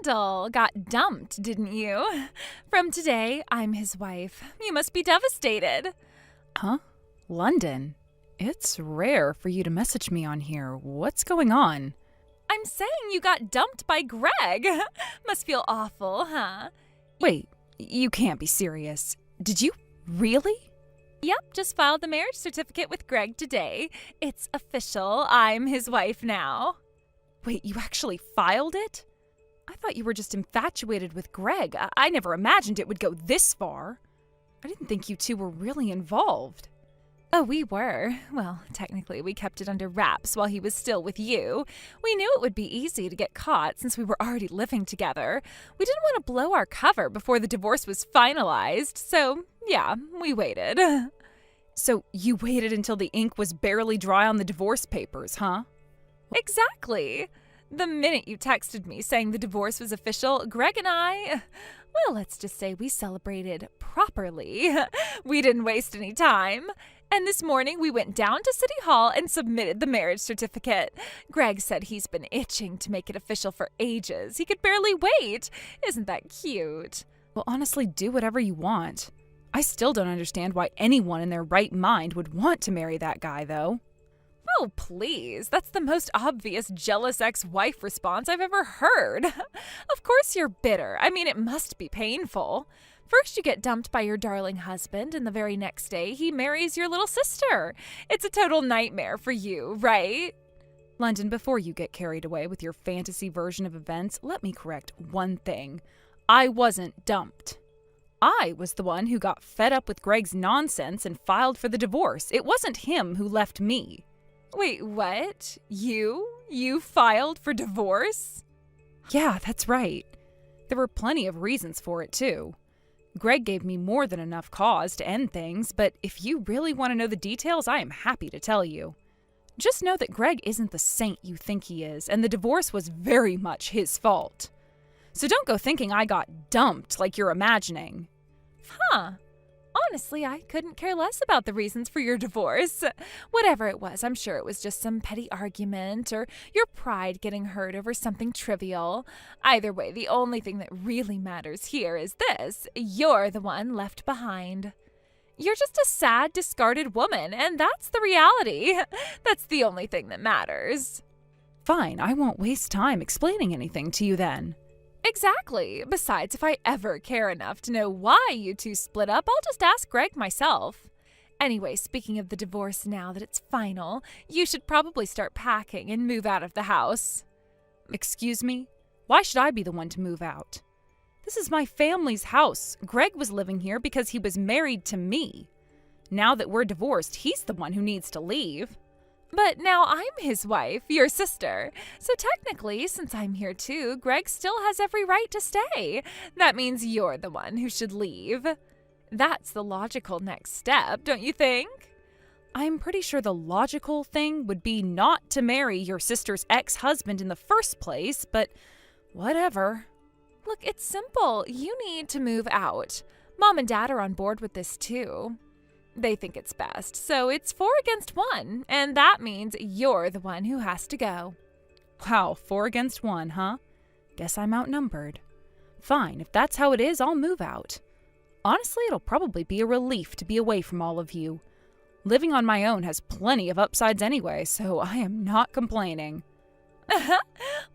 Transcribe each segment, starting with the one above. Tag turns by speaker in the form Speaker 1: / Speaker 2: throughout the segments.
Speaker 1: Kendall got dumped, didn't you? From today, I'm his wife. You must be devastated.
Speaker 2: Huh? London? It's rare for you to message me on here. What's going on?
Speaker 1: I'm saying you got dumped by Greg. Must feel awful, huh?
Speaker 2: Wait, you can't be serious. Did you really?
Speaker 1: Yep, just filed the marriage certificate with Greg today. It's official. I'm his wife now.
Speaker 2: Wait, you actually filed it? I thought you were just infatuated with Greg. I never imagined it would go this far. I didn't think you two were really involved.
Speaker 1: Oh, we were. Well, technically, we kept it under wraps while he was still with you. We knew it would be easy to get caught since we were already living together. We didn't want to blow our cover before the divorce was finalized, so yeah, we waited.
Speaker 2: So you waited until the ink was barely dry on the divorce papers, huh?
Speaker 1: Exactly. The minute you texted me saying the divorce was official, Greg and I, well, let's just say we celebrated properly. We didn't waste any time. And this morning we went down to City Hall and submitted the marriage certificate. Greg said he's been itching to make it official for ages. He could barely wait. Isn't that cute?
Speaker 2: Well, honestly, do whatever you want. I still don't understand why anyone in their right mind would want to marry that guy, though.
Speaker 1: Oh, please. That's the most obvious jealous ex-wife response I've ever heard. Of course you're bitter. I mean, it must be painful. First you get dumped by your darling husband, and the very next day he marries your little sister. It's a total nightmare for you, right?
Speaker 2: London, before you get carried away with your fantasy version of events, let me correct one thing. I wasn't dumped. I was the one who got fed up with Greg's nonsense and filed for the divorce. It wasn't him who left me.
Speaker 1: Wait, what? You? You filed for divorce?
Speaker 2: Yeah, that's right. There were plenty of reasons for it, too. Greg gave me more than enough cause to end things, but if you really want to know the details, I am happy to tell you. Just know that Greg isn't the saint you think he is, and the divorce was very much his fault. So don't go thinking I got dumped like you're imagining.
Speaker 1: Huh. Honestly, I couldn't care less about the reasons for your divorce. Whatever it was, I'm sure it was just some petty argument or your pride getting hurt over something trivial. Either way, the only thing that really matters here is this: you're the one left behind. You're just a sad, discarded woman, and that's the reality. That's the only thing that matters.
Speaker 2: Fine, I won't waste time explaining anything to you then.
Speaker 1: Exactly. Besides, if I ever care enough to know why you two split up, I'll just ask Greg myself. Anyway, speaking of the divorce, now that it's final, you should probably start packing and move out of the house.
Speaker 2: Excuse me? Why should I be the one to move out? This is my family's house. Greg was living here because he was married to me. Now that we're divorced, he's the one who needs to leave.
Speaker 1: But now I'm his wife, your sister. So technically, since I'm here too, Greg still has every right to stay. That means you're the one who should leave. That's the logical next step, don't you think?
Speaker 2: I'm pretty sure the logical thing would be not to marry your sister's ex-husband in the first place, but whatever.
Speaker 1: Look, it's simple. You need to move out. Mom and Dad are on board with this too. They think it's best, so it's 4 against 1, and that means you're the one who has to go.
Speaker 2: Wow, 4 against 1, huh? Guess I'm outnumbered. Fine, if that's how it is, I'll move out. Honestly, it'll probably be a relief to be away from all of you. Living on my own has plenty of upsides anyway, so I am not complaining.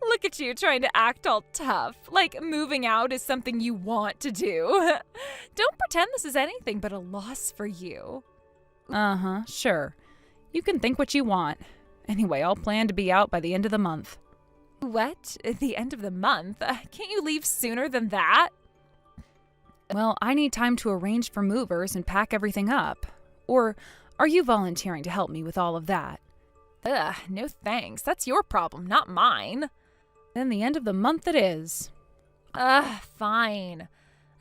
Speaker 1: Look at you trying to act all tough, like moving out is something you want to do. Don't pretend this is anything but a loss for you.
Speaker 2: Uh-huh, sure. You can think what you want. Anyway, I'll plan to be out by the end of the month.
Speaker 1: What? At the end of the month? Can't you leave sooner than that?
Speaker 2: Well, I need time to arrange for movers and pack everything up. Or are you volunteering to help me with all of that?
Speaker 1: Ugh, no thanks. That's your problem, not mine.
Speaker 2: Then the end of the month it is.
Speaker 1: Fine.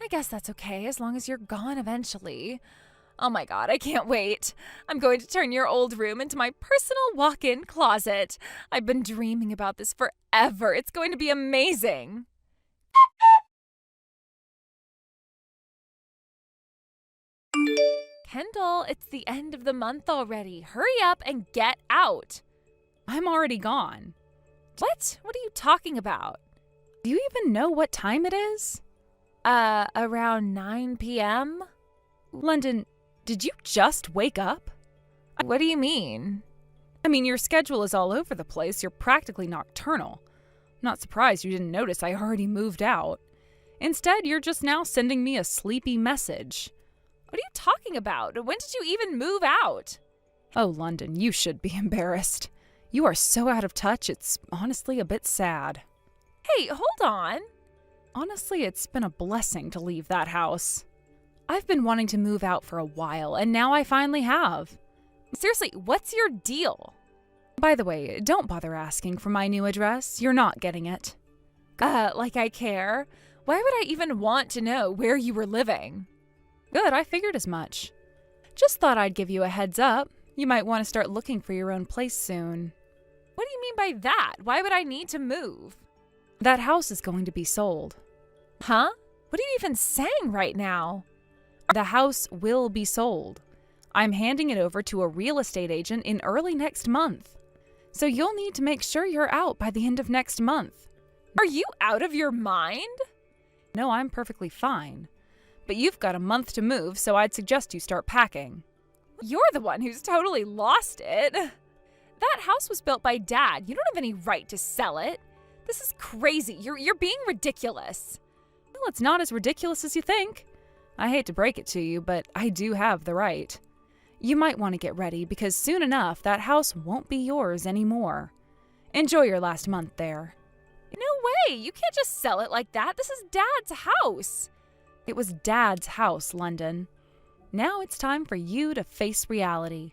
Speaker 1: I guess that's okay as long as you're gone eventually. Oh my god, I can't wait. I'm going to turn your old room into my personal walk-in closet. I've been dreaming about this forever. It's going to be amazing. Kendall, it's the end of the month already. Hurry up and get out.
Speaker 2: I'm already gone.
Speaker 1: What? What are you talking about?
Speaker 2: Do you even know what time it is?
Speaker 1: Around 9 p.m.?
Speaker 2: London, did you just wake up?
Speaker 1: What do you mean?
Speaker 2: I mean, your schedule is all over the place. You're practically nocturnal. Not surprised you didn't notice I already moved out. Instead, you're just now sending me a sleepy message.
Speaker 1: What are you talking about? When did you even move out?
Speaker 2: Oh, London, you should be embarrassed. You are so out of touch, it's honestly a bit sad.
Speaker 1: Hey, hold on.
Speaker 2: Honestly, it's been a blessing to leave that house. I've been wanting to move out for a while, and now I finally have.
Speaker 1: Seriously, what's your deal?
Speaker 2: By the way, don't bother asking for my new address. You're not getting it.
Speaker 1: Like I care? Why would I even want to know where you were living?
Speaker 2: Good, I figured as much. Just thought I'd give you a heads up. You might want to start looking for your own place soon.
Speaker 1: What do you mean by that? Why would I need to move?
Speaker 2: That house is going to be sold.
Speaker 1: Huh? What are you even saying right now?
Speaker 2: The house will be sold. I'm handing it over to a real estate agent in early next month. So you'll need to make sure you're out by the end of next month.
Speaker 1: Are you out of your mind?
Speaker 2: No, I'm perfectly fine. But you've got a month to move, so I'd suggest you start packing.
Speaker 1: You're the one who's totally lost it. That house was built by Dad. You don't have any right to sell it. This is crazy. You're being ridiculous.
Speaker 2: Well, it's not as ridiculous as you think. I hate to break it to you, but I do have the right. You might want to get ready because soon enough that house won't be yours anymore. Enjoy your last month there.
Speaker 1: No way! You can't just sell it like that. This is Dad's house.
Speaker 2: It was Dad's house, London. Now it's time for you to face reality.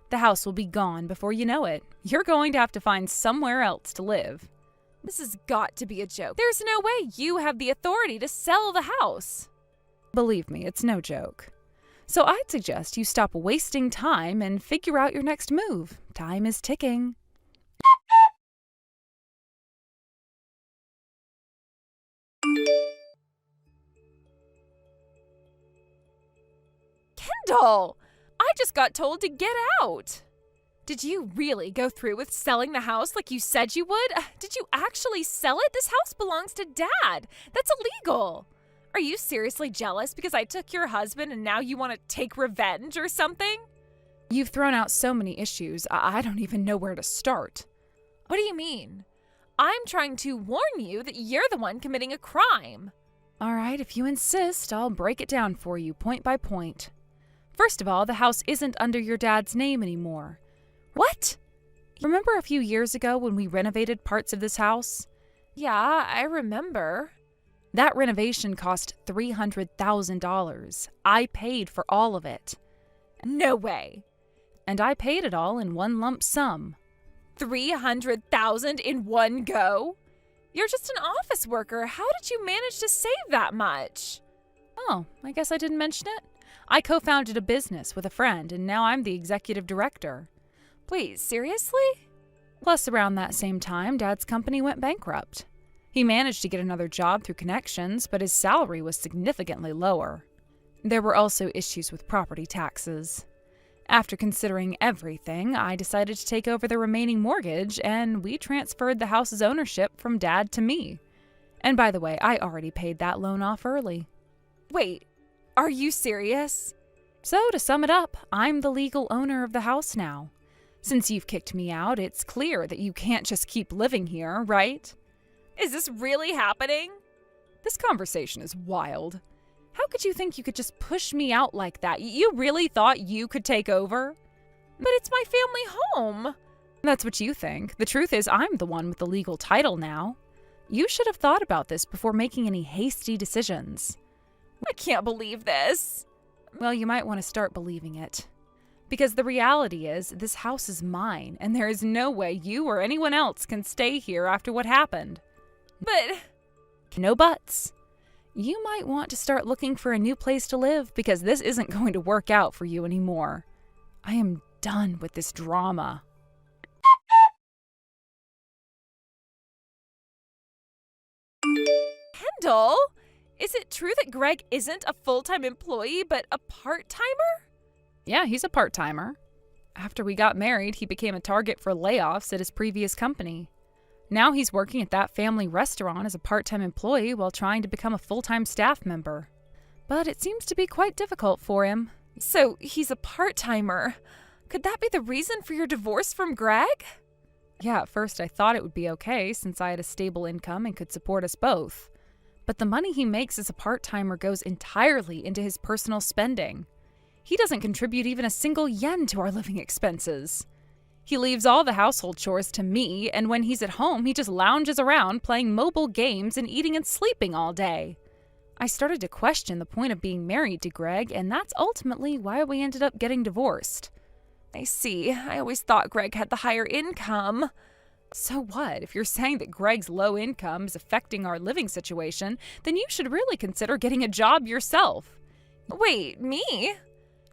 Speaker 2: The house will be gone before you know it. You're going to have to find somewhere else to live.
Speaker 1: This has got to be a joke. There's no way you have the authority to sell the house.
Speaker 2: Believe me, it's no joke. So I'd suggest you stop wasting time and figure out your next move. Time is ticking.
Speaker 1: Kendall! I just got told to get out. Did you really go through with selling the house like you said you would? Did you actually sell it? This house belongs to Dad. That's illegal. Are you seriously jealous because I took your husband and now you want to take revenge or something?
Speaker 2: You've thrown out so many issues, I don't even know where to start.
Speaker 1: What do you mean? I'm trying to warn you that you're the one committing a crime.
Speaker 2: All right, if you insist, I'll break it down for you point by point. First of all, the house isn't under your dad's name anymore.
Speaker 1: What?
Speaker 2: Remember a few years ago when we renovated parts of this house?
Speaker 1: Yeah, I remember.
Speaker 2: That renovation cost $300,000. I paid for all of it.
Speaker 1: No way.
Speaker 2: And I paid it all in one lump sum.
Speaker 1: $300,000 in one go? You're just an office worker. How did you manage to save that much?
Speaker 2: Oh, I guess I didn't mention it. I co-founded a business with a friend, and now I'm the executive director.
Speaker 1: Wait, seriously?
Speaker 2: Plus, around that same time, Dad's company went bankrupt. He managed to get another job through connections, but his salary was significantly lower. There were also issues with property taxes. After considering everything, I decided to take over the remaining mortgage, and we transferred the house's ownership from Dad to me. And by the way, I already paid that loan off early.
Speaker 1: Wait, are you serious?
Speaker 2: So, to sum it up, I'm the legal owner of the house now. Since you've kicked me out, it's clear that you can't just keep living here, right?
Speaker 1: Is this really happening?
Speaker 2: This conversation is wild. How could you think you could just push me out like that? You really thought you could take over?
Speaker 1: But it's my family home.
Speaker 2: That's what you think. The truth is, I'm the one with the legal title now. You should have thought about this before making any hasty decisions.
Speaker 1: I can't believe this.
Speaker 2: Well, you might want to start believing it. Because the reality is, this house is mine, and there is no way you or anyone else can stay here after what happened.
Speaker 1: But...
Speaker 2: No buts. You might want to start looking for a new place to live because this isn't going to work out for you anymore. I am done with this drama.
Speaker 1: Kendall, is it true that Greg isn't a full-time employee but a part-timer?
Speaker 2: Yeah, he's a part-timer. After we got married, he became a target for layoffs at his previous company. Now he's working at that family restaurant as a part-time employee while trying to become a full-time staff member. But it seems to be quite difficult for him.
Speaker 1: So he's a part-timer. Could that be the reason for your divorce from Greg?
Speaker 2: Yeah, at first I thought it would be okay since I had a stable income and could support us both. But the money he makes as a part-timer goes entirely into his personal spending. He doesn't contribute even a single yen to our living expenses. He leaves all the household chores to me, and when he's at home, he just lounges around playing mobile games and eating and sleeping all day. I started to question the point of being married to Greg, and that's ultimately why we ended up getting divorced.
Speaker 1: I see. I always thought Greg had the higher income.
Speaker 2: So what? If you're saying that Greg's low income is affecting our living situation, then you should really consider getting a job yourself.
Speaker 1: Wait, me?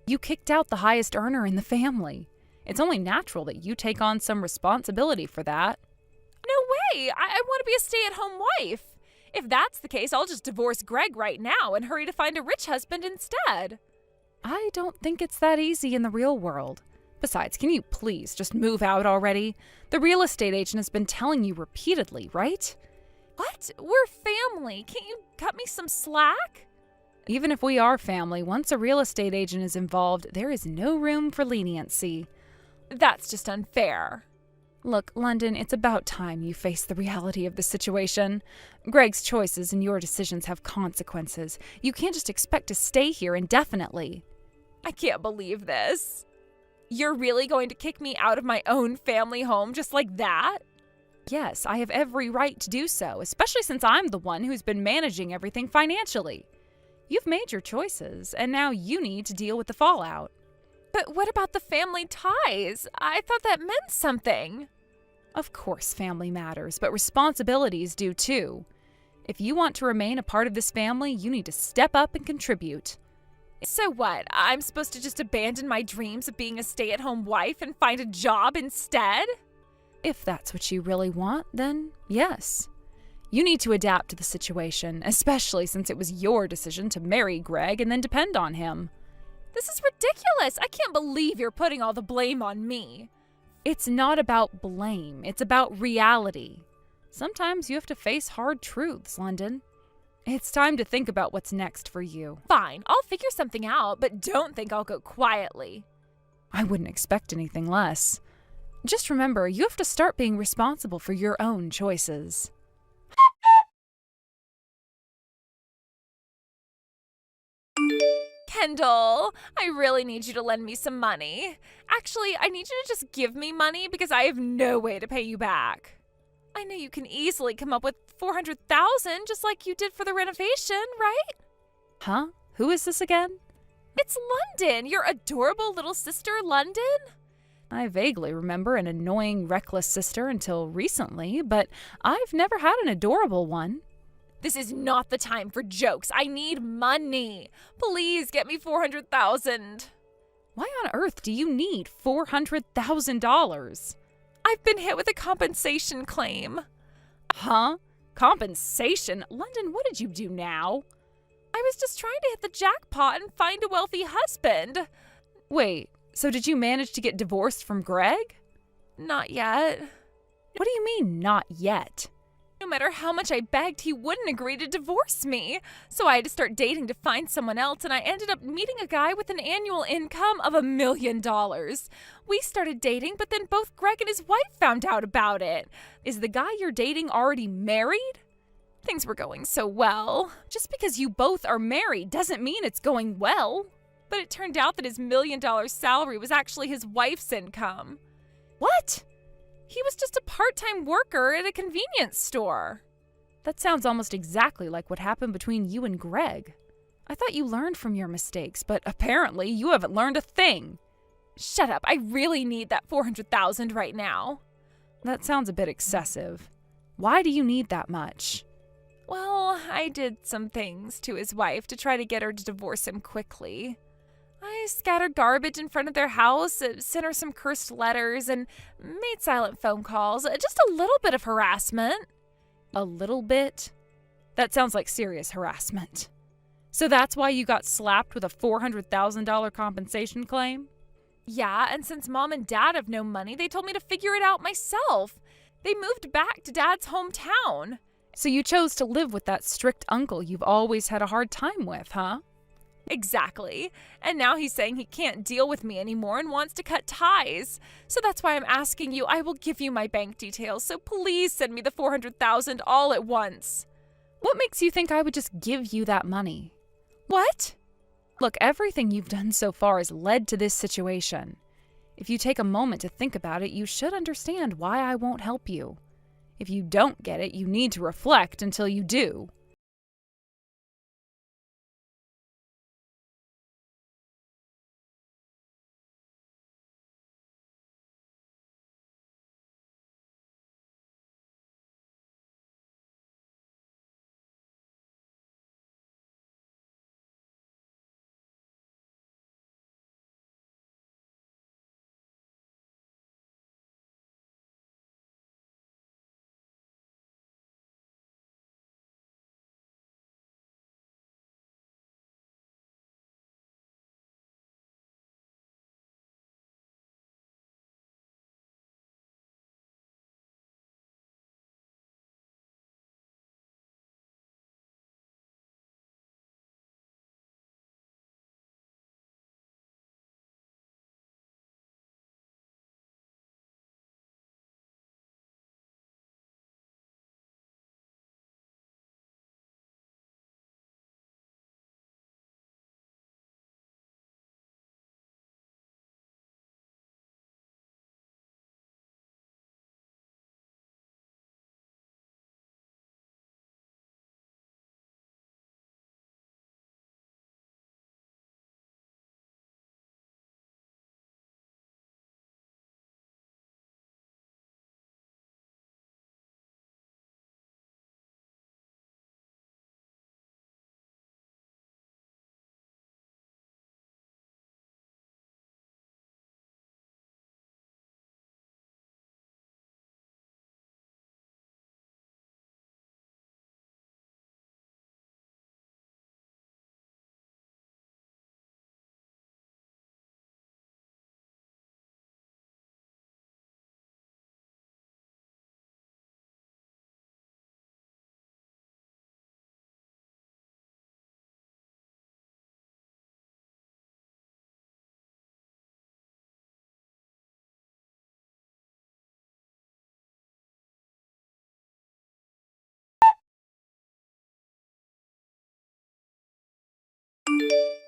Speaker 2: You kicked out the highest earner in the family. It's only natural that you take on some responsibility for that.
Speaker 1: No way! I want to be a stay-at-home wife. If that's the case, I'll just divorce Greg right now and hurry to find a rich husband instead.
Speaker 2: I don't think it's that easy in the real world. Besides, can you please just move out already? The real estate agent has been telling you repeatedly, right?
Speaker 1: What? We're family. Can't you cut me some slack?
Speaker 2: Even if we are family, once a real estate agent is involved, there is no room for leniency.
Speaker 1: That's just unfair.
Speaker 2: Look, London, it's about time you face the reality of the situation. Greg's choices and your decisions have consequences. You can't just expect to stay here indefinitely.
Speaker 1: I can't believe this. You're really going to kick me out of my own family home just like that?
Speaker 2: Yes, I have every right to do so, especially since I'm the one who's been managing everything financially. You've made your choices, and now you need to deal with the fallout.
Speaker 1: But what about the family ties? I thought that meant something.
Speaker 2: Of course family matters, but responsibilities do too. If you want to remain a part of this family, you need to step up and contribute.
Speaker 1: So what? I'm supposed to just abandon my dreams of being a stay-at-home wife and find a job instead?
Speaker 2: If that's what you really want, then yes. You need to adapt to the situation, especially since it was your decision to marry Greg and then depend on him.
Speaker 1: This is ridiculous. I can't believe you're putting all the blame on me.
Speaker 2: It's not about blame. It's about reality. Sometimes you have to face hard truths, London. It's time to think about what's next for you.
Speaker 1: Fine, I'll figure something out, but don't think I'll go quietly.
Speaker 2: I wouldn't expect anything less. Just remember, you have to start being responsible for your own choices.
Speaker 1: Kendall, I really need you to lend me some money. Actually, I need you to just give me money because I have no way to pay you back. I know you can easily come up with $400,000 just like you did for the renovation, right?
Speaker 2: Huh? Who is this again?
Speaker 1: It's London, your adorable little sister, London.
Speaker 2: I vaguely remember an annoying, reckless sister until recently, but I've never had an adorable one.
Speaker 1: This is not the time for jokes. I need money. Please get me $400,000.
Speaker 2: Why on earth do you need $400,000?
Speaker 1: I've been hit with a compensation claim.
Speaker 2: Huh? Compensation? London, what did you do now?
Speaker 1: I was just trying to hit the jackpot and find a wealthy husband.
Speaker 2: Wait, so did you manage to get divorced from Greg?
Speaker 1: Not yet.
Speaker 2: What do you mean, not yet?
Speaker 1: No matter how much I begged, he wouldn't agree to divorce me. So I had to start dating to find someone else, and I ended up meeting a guy with an annual income of $1 million. We started dating, but then both Greg and his wife found out about it.
Speaker 2: Is the guy you're dating already married?
Speaker 1: Things were going so well.
Speaker 2: Just because you both are married doesn't mean it's going well.
Speaker 1: But it turned out that his $1 million salary was actually his wife's income.
Speaker 2: What?
Speaker 1: He was just a part-time worker at a convenience store.
Speaker 2: That sounds almost exactly like what happened between you and Greg. I thought you learned from your mistakes, but apparently you haven't learned a thing.
Speaker 1: Shut up. I really need that $400,000 right now.
Speaker 2: That sounds a bit excessive. Why do you need that much?
Speaker 1: Well, I did some things to his wife to try to get her to divorce him quickly. I scattered garbage in front of their house, sent her some cursed letters, and made silent phone calls. Just a little bit of harassment.
Speaker 2: A little bit? That sounds like serious harassment. So that's why you got slapped with a $400,000 compensation claim?
Speaker 1: Yeah, and since Mom and Dad have no money, they told me to figure it out myself. They moved back to Dad's hometown.
Speaker 2: So you chose to live with that strict uncle you've always had a hard time with, huh?
Speaker 1: Exactly. And now he's saying he can't deal with me anymore and wants to cut ties. So that's why I'm asking you. I will give you my bank details, so please send me the $400,000 all at once.
Speaker 2: What makes you think I would just give you that money?
Speaker 1: What?
Speaker 2: Look, everything you've done so far has led to this situation. If you take a moment to think about it, you should understand why I won't help you. If you don't get it, you need to reflect until you do.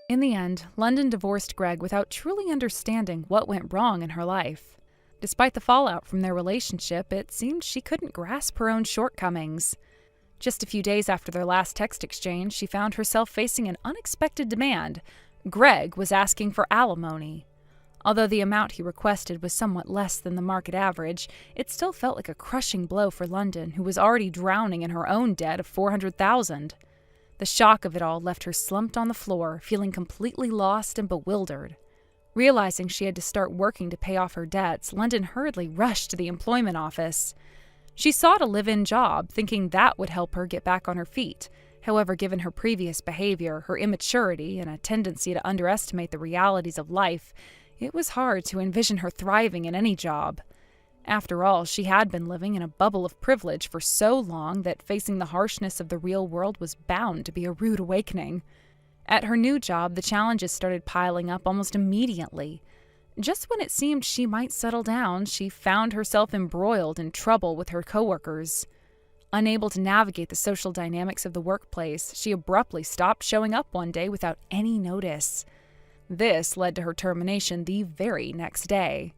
Speaker 2: In the end, London divorced Greg without truly understanding what went wrong in her life. Despite the fallout from their relationship, it seemed she couldn't grasp her own shortcomings. Just a few days after their last text exchange, she found herself facing an unexpected demand. Greg was asking for alimony. Although the amount he requested was somewhat less than the market average, it still felt like a crushing blow for London, who was already drowning in her own debt of $400,000. The shock of it all left her slumped on the floor, feeling completely lost and bewildered. Realizing she had to start working to pay off her debts, London hurriedly rushed to the employment office. She sought a live-in job, thinking that would help her get back on her feet. However, given her previous behavior, her immaturity, and a tendency to underestimate the realities of life, it was hard to envision her thriving in any job. After all, she had been living in a bubble of privilege for so long that facing the harshness of the real world was bound to be a rude awakening. At her new job, the challenges started piling up almost immediately. Just when it seemed she might settle down, she found herself embroiled in trouble with her coworkers. Unable to navigate the social dynamics of the workplace, she abruptly stopped showing up one day without any notice. This led to her termination the very next day.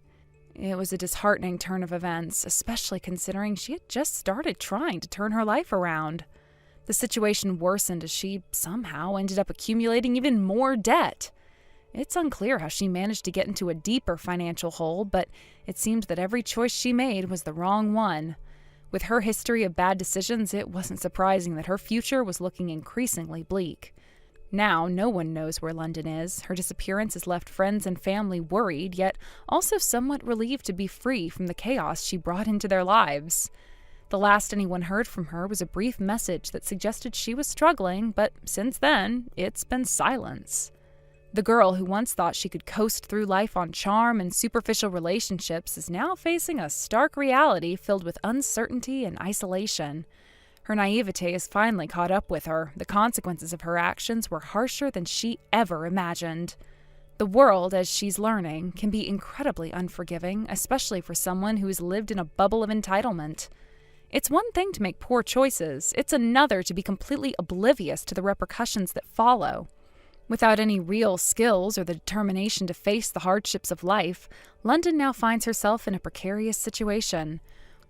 Speaker 2: It was a disheartening turn of events, especially considering she had just started trying to turn her life around. The situation worsened as she somehow ended up accumulating even more debt. It's unclear how she managed to get into a deeper financial hole, but it seemed that every choice she made was the wrong one. With her history of bad decisions, it wasn't surprising that her future was looking increasingly bleak. Now, no one knows where London is. Her disappearance has left friends and family worried, yet also somewhat relieved to be free from the chaos she brought into their lives. The last anyone heard from her was a brief message that suggested she was struggling, but since then, it's been silence. The girl who once thought she could coast through life on charm and superficial relationships is now facing a stark reality filled with uncertainty and isolation. Her naivete has finally caught up with her. The consequences of her actions were harsher than she ever imagined. The world, as she's learning, can be incredibly unforgiving, especially for someone who has lived in a bubble of entitlement. It's one thing to make poor choices, it's another to be completely oblivious to the repercussions that follow. Without any real skills or the determination to face the hardships of life, London now finds herself in a precarious situation.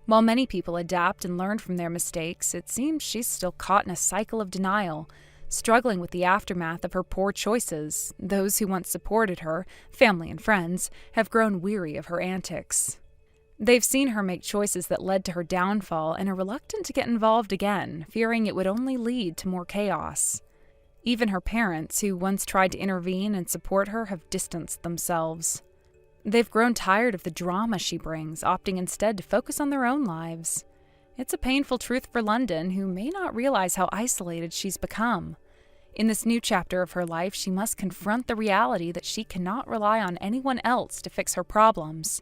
Speaker 2: While many people adapt and learn from their mistakes, it seems she's still caught in a cycle of denial, struggling with the aftermath of her poor choices. Those who once supported her, family and friends, have grown weary of her antics. They've seen her make choices that led to her downfall and are reluctant to get involved again, fearing it would only lead to more chaos. Even her parents, who once tried to intervene and support her, have distanced themselves. They've grown tired of the drama she brings, opting instead to focus on their own lives. It's a painful truth for London, who may not realize how isolated she's become. In this new chapter of her life, she must confront the reality that she cannot rely on anyone else to fix her problems.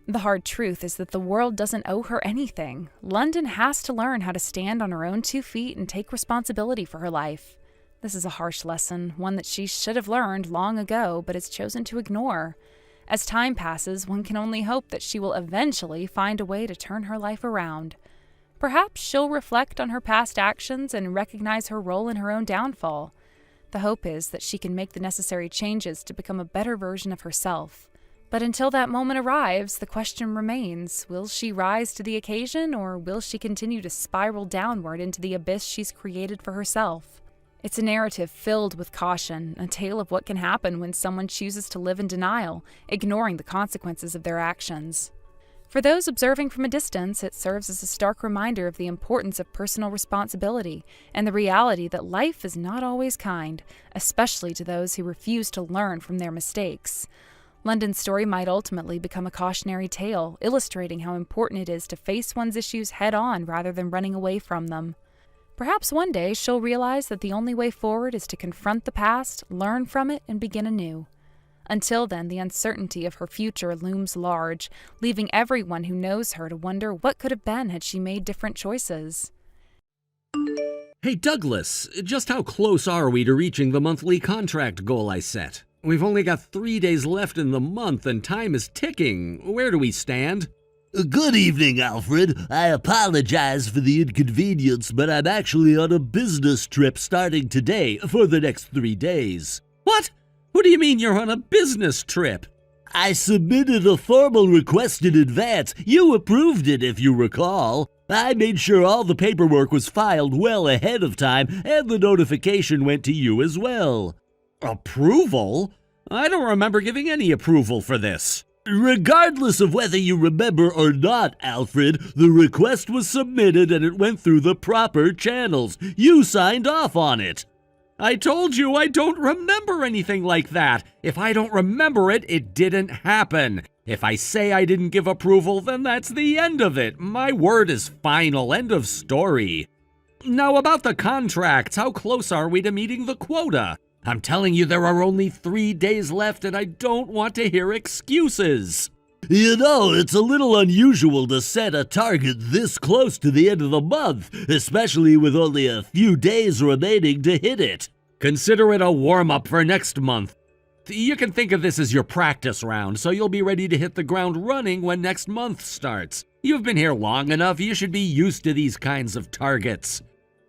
Speaker 2: The hard truth is that the world doesn't owe her anything. London has to learn how to stand on her own 2 feet and take responsibility for her life. This is a harsh lesson, one that she should have learned long ago, but has chosen to ignore. As time passes, one can only hope that she will eventually find a way to turn her life around. Perhaps she'll reflect on her past actions and recognize her role in her own downfall. The hope is that she can make the necessary changes to become a better version of herself. But until that moment arrives, the question remains, will she rise to the occasion, or will she continue to spiral downward into the abyss she's created for herself? It's a narrative filled with caution, a tale of what can happen when someone chooses to live in denial, ignoring the consequences of their actions. For those observing from a distance, it serves as a stark reminder of the importance of personal responsibility and the reality that life is not always kind, especially to those who refuse to learn from their mistakes. London's story might ultimately become a cautionary tale, illustrating how important it is to face one's issues head-on rather than running away from them. Perhaps one day she'll realize that the only way forward is to confront the past, learn from it, and begin anew. Until then, the uncertainty of her future looms large, leaving everyone who knows her to wonder what could have been had she made different choices.
Speaker 3: Hey Douglas, just how close are we to reaching the monthly contract goal I set? We've only got 3 days left in the month and time is ticking. Where do we stand?
Speaker 4: Good evening, Alfred. I apologize for the inconvenience, but I'm actually on a business trip starting today for the next 3 days.
Speaker 3: What? What do you mean you're on a business trip?
Speaker 4: I submitted a formal request in advance. You approved it, if you recall. I made sure all the paperwork was filed well ahead of time, and the notification went to you as well.
Speaker 3: Approval? I don't remember giving any approval for this.
Speaker 4: Regardless of whether you remember or not, Alfred, the request was submitted and it went through the proper channels. You signed off on it.
Speaker 3: I told you I don't remember anything like that. If I don't remember it, it didn't happen. If I say I didn't give approval, then that's the end of it. My word is final. End of story. Now about the contracts, how close are we to meeting the quota? I'm telling you there are only 3 days left and I don't want to hear excuses.
Speaker 4: You know, it's a little unusual to set a target this close to the end of the month, especially with only a few days remaining to hit it.
Speaker 3: Consider it a warm-up for next month. You can think of this as your practice round, so you'll be ready to hit the ground running when next month starts. You've been here long enough, you should be used to these kinds of targets.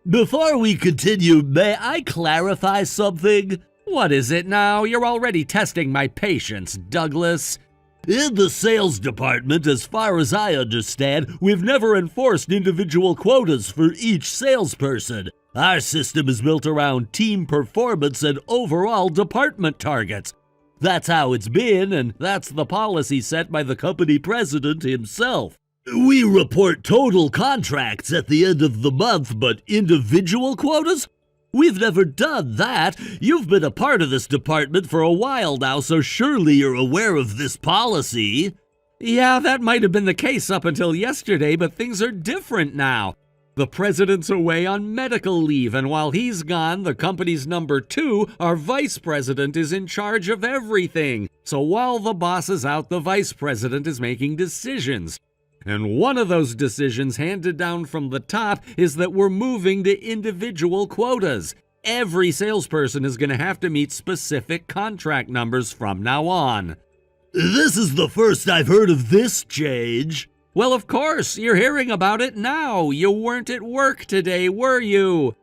Speaker 4: Before we continue, may I clarify something?
Speaker 3: What is it now? You're already testing my patience, Douglas.
Speaker 4: In the sales department, as far as I understand, we've never enforced individual quotas for each salesperson. Our system is built around team performance and overall department targets. That's how it's been, and that's the policy set by the company president himself. We report total contracts at the end of the month, but individual quotas? We've never done that. You've been a part of this department for a while now, so surely you're aware of this policy.
Speaker 3: Yeah, that might have been the case up until yesterday, but things are different now. The president's away on medical leave, and while he's gone, the company's number 2, our vice president, is in charge of everything. So while the boss is out, the vice president is making decisions. And one of those decisions handed down from the top is that we're moving to individual quotas. Every salesperson is going to have to meet specific contract numbers from now on.
Speaker 4: This is the first I've heard of this change.
Speaker 3: Well, of course, you're hearing about it now. You weren't at work today, were you?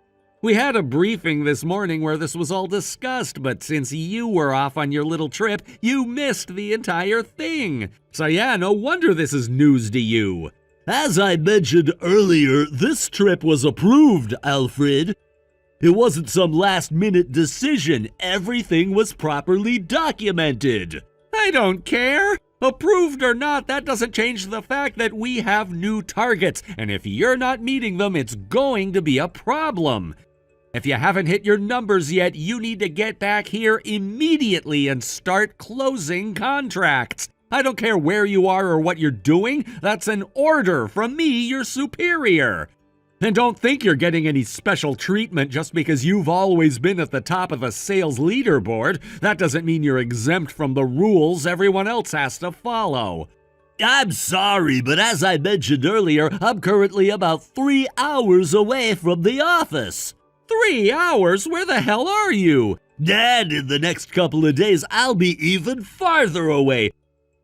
Speaker 3: We had a briefing this morning where this was all discussed, but since you were off on your little trip, you missed the entire thing. So yeah, no wonder this is news to you.
Speaker 4: As I mentioned earlier, this trip was approved, Alfred. It wasn't some last-minute decision. Everything was properly documented.
Speaker 3: I don't care. Approved or not, that doesn't change the fact that we have new targets, and if you're not meeting them, it's going to be a problem. If you haven't hit your numbers yet, you need to get back here immediately and start closing contracts. I don't care where you are or what you're doing, that's an order from me, your superior. And don't think you're getting any special treatment just because you've always been at the top of the sales leaderboard. That doesn't mean you're exempt from the rules everyone else has to follow.
Speaker 4: I'm sorry, but as I mentioned earlier, I'm currently about 3 hours away from the office.
Speaker 3: 3 hours? Where the hell are you?
Speaker 4: And in the next couple of days, I'll be even farther away.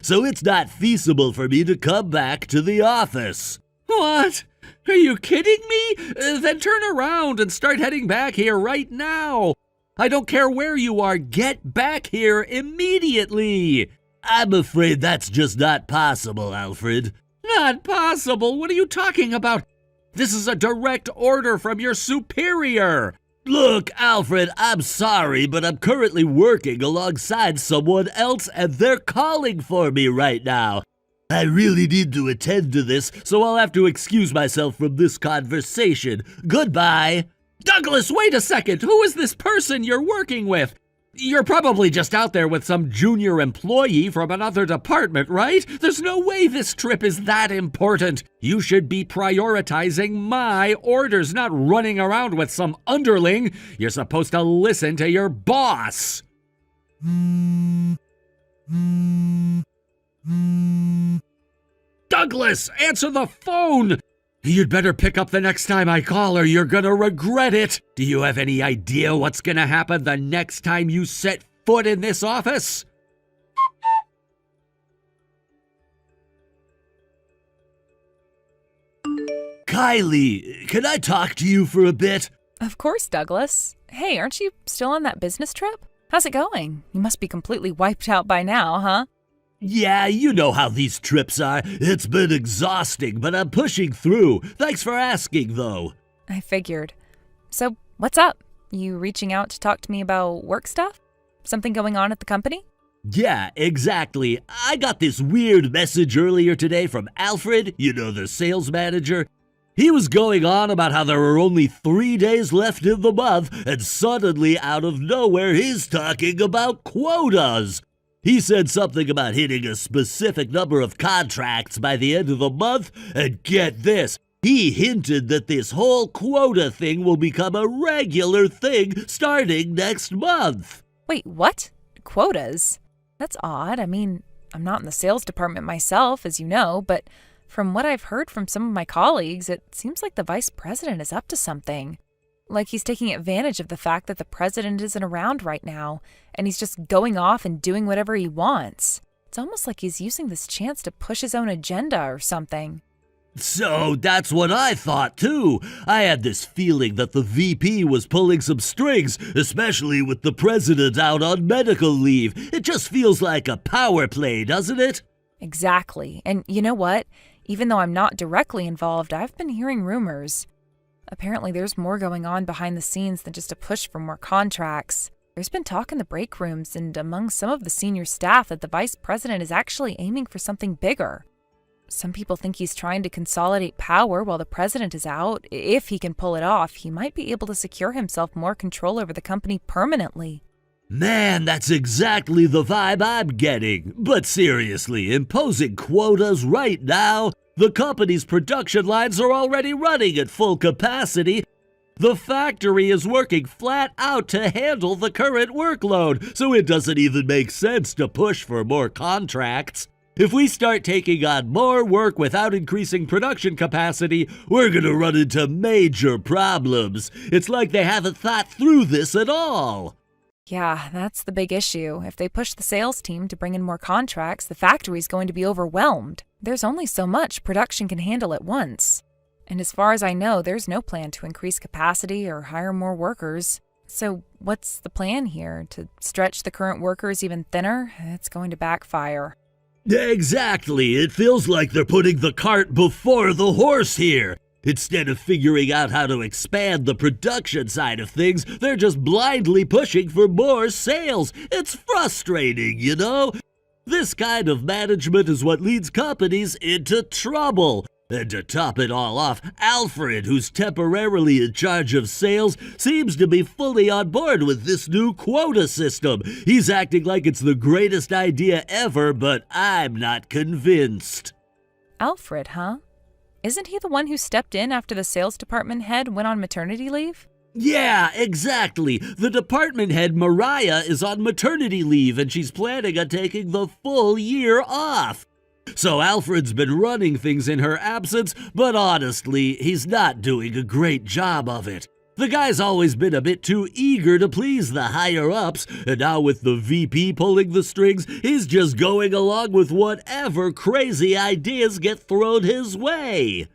Speaker 4: So it's not feasible for me to come back to the office.
Speaker 3: What? Are you kidding me? Then turn around and start heading back here right now. I don't care where you are, get back here immediately.
Speaker 4: I'm afraid that's just not possible, Alfred.
Speaker 3: Not possible? What are you talking about? This is a direct order from your superior.
Speaker 4: Look, Alfred, I'm sorry, but I'm currently working alongside someone else and they're calling for me right now. I really need to attend to this, so I'll have to excuse myself from this conversation. Goodbye.
Speaker 3: Douglas, wait a second. Who is this person you're working with? You're probably just out there with some junior employee from another department, right? There's no way this trip is that important. You should be prioritizing my orders, not running around with some underling. You're supposed to listen to your boss. Douglas, answer the phone! You'd better pick up the next time I call or you're gonna regret it. Do you have any idea what's gonna happen the next time you set foot in this office?
Speaker 4: Kylie, can I talk to you for a bit?
Speaker 2: Of course, Douglas. Hey, aren't you still on that business trip? How's it going? You must be completely wiped out by now, huh?
Speaker 4: Yeah, you know how these trips are. It's been exhausting, but I'm pushing through. Thanks for asking, though.
Speaker 2: I figured. So, what's up? You reaching out to talk to me about work stuff? Something going on at the company?
Speaker 4: Yeah, exactly. I got this weird message earlier today from Alfred, you know, the sales manager. He was going on about how there were only 3 days left in the month, and suddenly, out of nowhere, he's talking about quotas. He said something about hitting a specific number of contracts by the end of the month, and get this, he hinted that this whole quota thing will become a regular thing starting next month.
Speaker 2: Wait, what? Quotas? That's odd. I mean, I'm not in the sales department myself, as you know, but from what I've heard from some of my colleagues, it seems like the vice president is up to something. Like he's taking advantage of the fact that the president isn't around right now, and he's just going off and doing whatever he wants. It's almost like he's using this chance to push his own agenda or something.
Speaker 4: So that's what I thought too. I had this feeling that the VP was pulling some strings, especially with the president out on medical leave. It just feels like a power play, doesn't it?
Speaker 2: Exactly. And you know what? Even though I'm not directly involved, I've been hearing rumors. Apparently there's more going on behind the scenes than just a push for more contracts. There's been talk in the break rooms and among some of the senior staff that the vice president is actually aiming for something bigger. Some people think he's trying to consolidate power while the president is out. If he can pull it off, he might be able to secure himself more control over the company permanently.
Speaker 4: Man, that's exactly the vibe I'm getting. But seriously, imposing quotas right now? The company's production lines are already running at full capacity. The factory is working flat out to handle the current workload, so it doesn't even make sense to push for more contracts. If we start taking on more work without increasing production capacity, we're gonna run into major problems. It's like they haven't thought through this at all.
Speaker 2: Yeah, that's the big issue. If they push the sales team to bring in more contracts, the factory's going to be overwhelmed. There's only so much production can handle at once. And as far as I know, there's no plan to increase capacity or hire more workers. So what's the plan here? To stretch the current workers even thinner? It's going to backfire.
Speaker 4: Exactly. It feels like they're putting the cart before the horse here. Instead of figuring out how to expand the production side of things, they're just blindly pushing for more sales. It's frustrating, you know? This kind of management is what leads companies into trouble. And to top it all off, Alfred, who's temporarily in charge of sales, seems to be fully on board with this new quota system. He's acting like it's the greatest idea ever, but I'm not convinced.
Speaker 2: Alfred, huh? Isn't he the one who stepped in after the sales department head went on maternity leave?
Speaker 4: Yeah, exactly. The department head, Mariah, is on maternity leave, and she's planning on taking the full year off. So Alfred's been running things in her absence, but honestly, he's not doing a great job of it. The guy's always been a bit too eager to please the higher-ups, and now with the VP pulling the strings, he's just going along with whatever crazy ideas get thrown his way.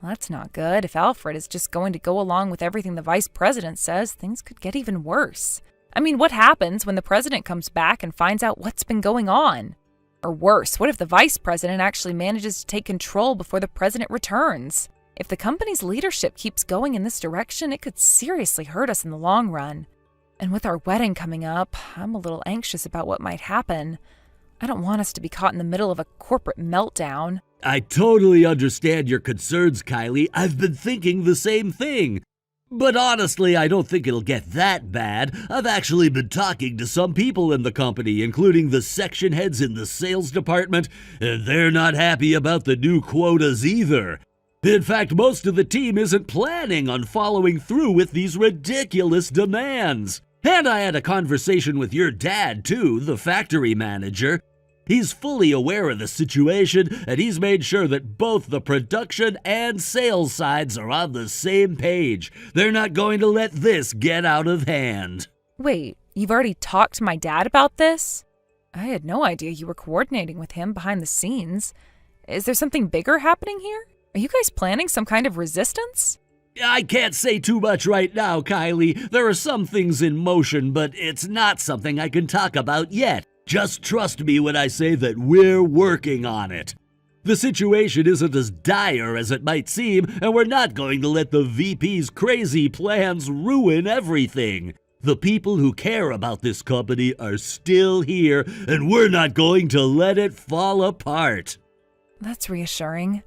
Speaker 2: Well, that's not good. If Alfred is just going to go along with everything the vice president says, things could get even worse. I mean, what happens when the president comes back and finds out what's been going on? Or worse, what if the vice president actually manages to take control before the president returns? If the company's leadership keeps going in this direction, it could seriously hurt us in the long run. And with our wedding coming up, I'm a little anxious about what might happen. I don't want us to be caught in the middle of a corporate meltdown.
Speaker 4: I totally understand your concerns, Kylie. I've been thinking the same thing. But honestly, I don't think it'll get that bad. I've actually been talking to some people in the company, including the section heads in the sales department, and they're not happy about the new quotas either. In fact, most of the team isn't planning on following through with these ridiculous demands. And I had a conversation with your dad, too, the factory manager. He's fully aware of the situation, and he's made sure that both the production and sales sides are on the same page. They're not going to let this get out of hand.
Speaker 2: Wait, you've already talked to my dad about this? I had no idea you were coordinating with him behind the scenes. Is there something bigger happening here? Are you guys planning some kind of resistance?
Speaker 4: I can't say too much right now, Kylie. There are some things in motion, but it's not something I can talk about yet. Just trust me when I say that we're working on it. The situation isn't as dire as it might seem, and we're not going to let the VP's crazy plans ruin everything. The people who care about this company are still here, and we're not going to let it fall apart.
Speaker 2: That's reassuring.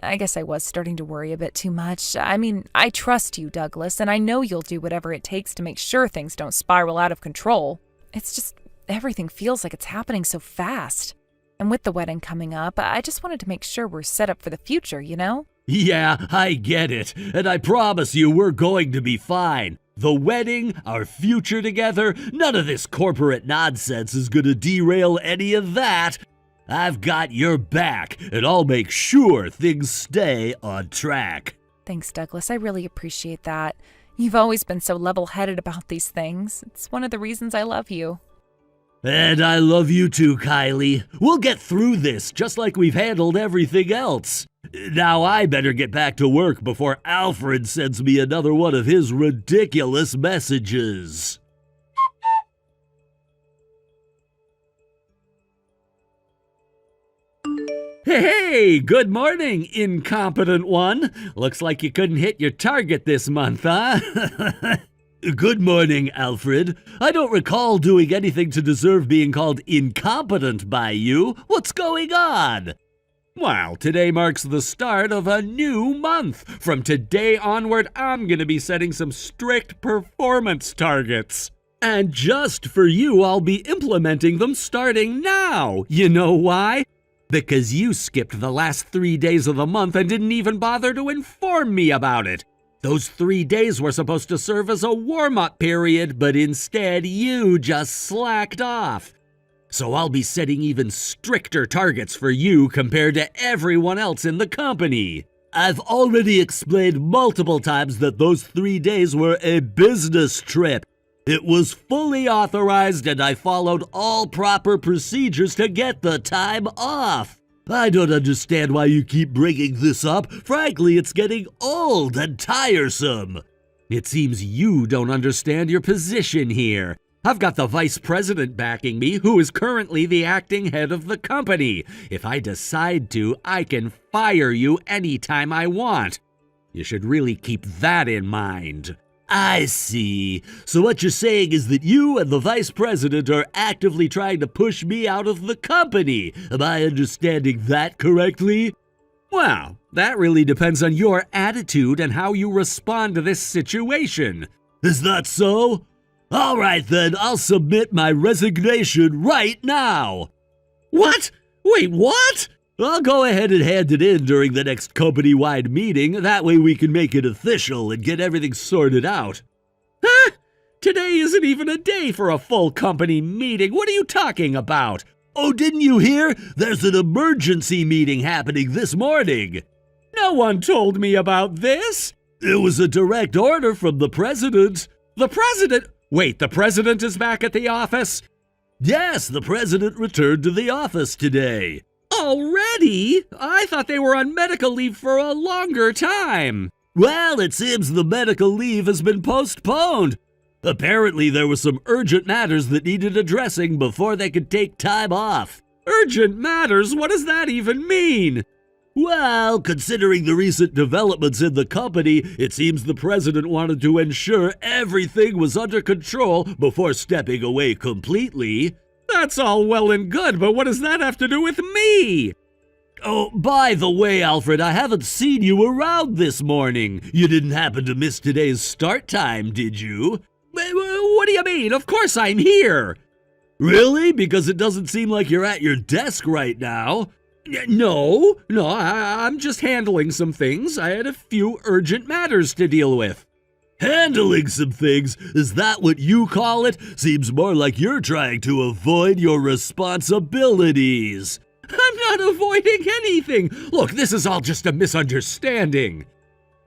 Speaker 2: I guess I was starting to worry a bit too much. I mean, I trust you, Douglas, and I know you'll do whatever it takes to make sure things don't spiral out of control. It's just everything feels like it's happening so fast. And with the wedding coming up, I just wanted to make sure we're set up for the future, you know?
Speaker 4: Yeah, I get it, and I promise you we're going to be fine. The wedding, our future together, none of this corporate nonsense is gonna derail any of that. I've got your back, and I'll make sure things stay on track.
Speaker 2: Thanks, Douglas. I really appreciate that. You've always been so level-headed about these things. It's one of the reasons I love you.
Speaker 4: And I love you too, Kylie. We'll get through this, just like we've handled everything else. Now I better get back to work before Alfred sends me another one of his ridiculous messages. Hey, good morning, incompetent one. Looks like you couldn't hit your target this month, huh? Good morning, Alfred. I don't recall doing anything to deserve being called incompetent by you. What's going on? Well, today marks the start of a new month. From today onward, I'm going to be setting some strict performance targets. And just for you, I'll be implementing them starting now. You know why?
Speaker 3: Because you skipped the last 3 days of the month and didn't even bother to inform me about it. Those 3 days were supposed to serve as a warm-up period, but instead you just slacked off. So I'll be setting even stricter targets for you compared to everyone else in the company.
Speaker 4: I've already explained multiple times that those 3 days were a business trip. It was fully authorized and I followed all proper procedures to get the time off. I don't understand why you keep bringing this up. Frankly, it's getting old and tiresome.
Speaker 3: It seems you don't understand your position here. I've got the vice president backing me, who is currently the acting head of the company. If I decide to, I can fire you anytime I want. You should really keep that in mind.
Speaker 4: I see. So what you're saying is that you and the vice president are actively trying to push me out of the company. Am I understanding that correctly?
Speaker 3: Well, that really depends on your attitude and how you respond to this situation.
Speaker 4: Is that so? All right then, I'll submit my resignation right now.
Speaker 3: What? Wait, what?
Speaker 4: I'll go ahead and hand it in during the next company-wide meeting. That way we can make it official and get everything sorted out.
Speaker 3: Huh? Today isn't even a day for a full company meeting. What are you talking about?
Speaker 4: Oh, didn't you hear? There's an emergency meeting happening this morning.
Speaker 3: No one told me about this.
Speaker 4: It was a direct order from the president.
Speaker 3: The president? Wait, the president is back at the office?
Speaker 4: Yes, the president returned to the office today.
Speaker 3: Already? I thought they were on medical leave for a longer time.
Speaker 4: Well, it seems the medical leave has been postponed. Apparently, there were some urgent matters that needed addressing before they could take time off.
Speaker 3: Urgent matters? What does that even mean?
Speaker 4: Well, considering the recent developments in the company, it seems the president wanted to ensure everything was under control before stepping away completely.
Speaker 3: That's all well and good, but what does that have to do with me?
Speaker 4: Oh, by the way, Alfred, I haven't seen you around this morning. You didn't happen to miss today's start time, did you?
Speaker 3: What do you mean? Of course I'm here.
Speaker 4: Really? Because it doesn't seem like you're at your desk right now.
Speaker 3: No, I'm just handling some things. I had a few urgent matters to deal with.
Speaker 4: Handling some things? Is that what you call it? Seems more like you're trying to avoid your responsibilities.
Speaker 3: I'm not avoiding anything. Look, this is all just a misunderstanding.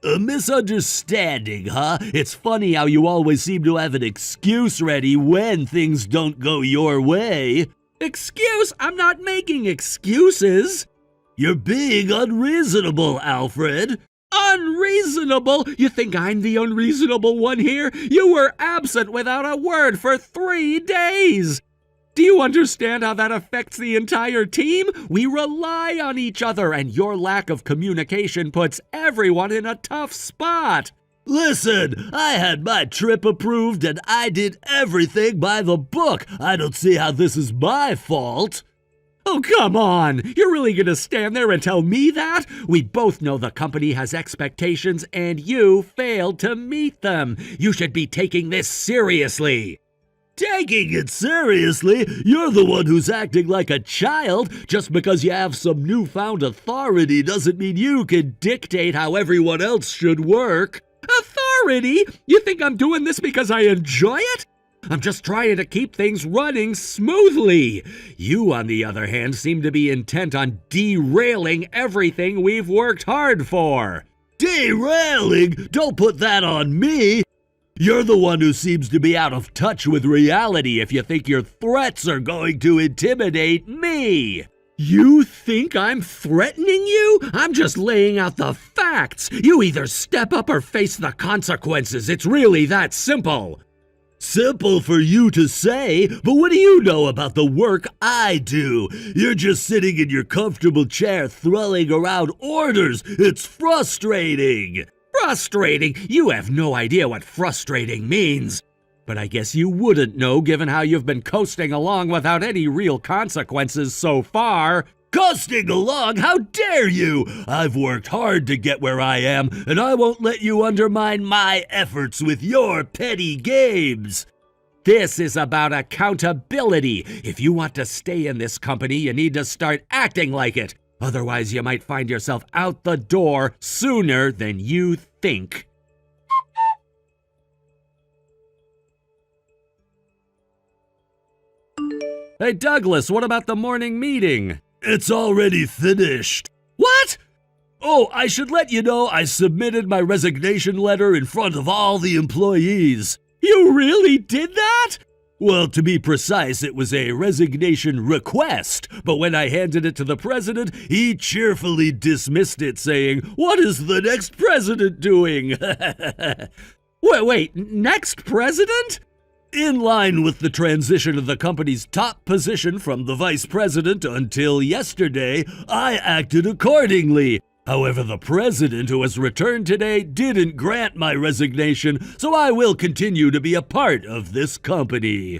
Speaker 4: A misunderstanding, huh? It's funny how you always seem to have an excuse ready when things don't go your way.
Speaker 3: Excuse? I'm not making excuses.
Speaker 4: You're being unreasonable, Alfred.
Speaker 3: Unreasonable? You think I'm the unreasonable one here? You were absent without a word for 3 days. Do you understand how that affects the entire team? We rely on each other, and your lack of communication puts everyone in a tough spot.
Speaker 4: Listen, I had my trip approved and I did everything by the book. I don't see how this is my fault.
Speaker 3: Oh, come on. You're really going to stand there and tell me that? We both know the company has expectations and you failed to meet them. You should be taking this seriously.
Speaker 4: Taking it seriously? You're the one who's acting like a child. Just because you have some newfound authority doesn't mean you can dictate how everyone else should work.
Speaker 3: Authority? You think I'm doing this because I enjoy it? I'm just trying to keep things running smoothly. You, on the other hand, seem to be intent on derailing everything we've worked hard for.
Speaker 4: Derailing? Don't put that on me. You're the one who seems to be out of touch with reality if you think your threats are going to intimidate me.
Speaker 3: You think I'm threatening you? I'm just laying out the facts. You either step up or face the consequences. It's really that simple.
Speaker 4: Simple for you to say, but what do you know about the work I do? You're just sitting in your comfortable chair throwing around orders. It's frustrating.
Speaker 3: Frustrating? You have no idea what frustrating means. But I guess you wouldn't know given how you've been coasting along without any real consequences so far.
Speaker 4: Coasting along? How dare you! I've worked hard to get where I am, and I won't let you undermine my efforts with your petty games.
Speaker 3: This is about accountability. If you want to stay in this company, you need to start acting like it. Otherwise, you might find yourself out the door sooner than you think. Hey, Douglas, what about the morning meeting?
Speaker 4: It's already finished.
Speaker 3: What?
Speaker 4: Oh, I should let you know I submitted my resignation letter in front of all the employees.
Speaker 3: You really did that?
Speaker 4: Well, to be precise, it was a resignation request, but when I handed it to the president, he cheerfully dismissed it, saying, "What is the next president doing?"
Speaker 3: Wait, next president?
Speaker 4: In line with the transition of the company's top position from the vice president until yesterday, I acted accordingly. However, the president, who has returned today, didn't grant my resignation, so I will continue to be a part of this company.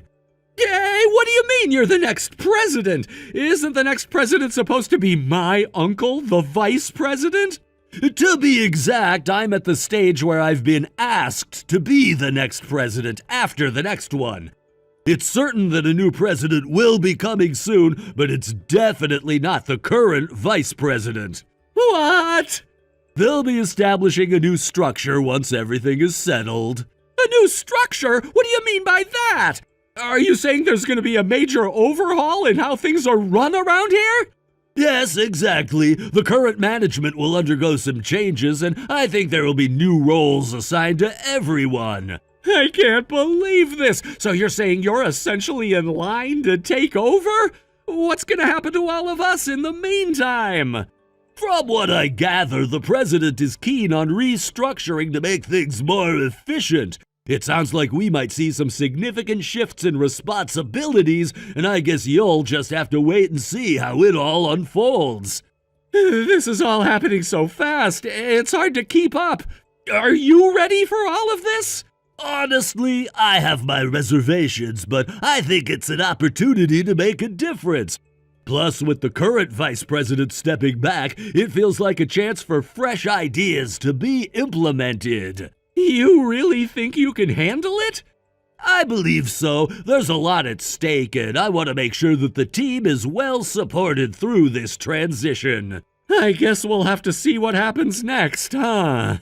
Speaker 3: Yay, what do you mean you're the next president? Isn't the next president supposed to be my uncle, the vice president?
Speaker 4: To be exact, I'm at the stage where I've been asked to be the next president after the next one. It's certain that a new president will be coming soon, but it's definitely not the current vice president.
Speaker 3: What?
Speaker 4: They'll be establishing a new structure once everything is settled.
Speaker 3: A new structure? What do you mean by that? Are you saying there's going to be a major overhaul in how things are run around here?
Speaker 4: Yes, exactly. The current management will undergo some changes, and I think there will be new roles assigned to everyone.
Speaker 3: I can't believe this. So you're saying you're essentially in line to take over? What's going to happen to all of us in the meantime?
Speaker 4: From what I gather, the president is keen on restructuring to make things more efficient. It sounds like we might see some significant shifts in responsibilities, and I guess you'll just have to wait and see how it all unfolds.
Speaker 3: This is all happening so fast, it's hard to keep up. Are you ready for all of this?
Speaker 4: Honestly, I have my reservations, but I think it's an opportunity to make a difference. Plus, with the current vice president stepping back, it feels like a chance for fresh ideas to be implemented.
Speaker 3: You really think you can handle it?
Speaker 4: I believe so. There's a lot at stake, and I want to make sure that the team is well supported through this transition.
Speaker 3: I guess we'll have to see what happens next, huh?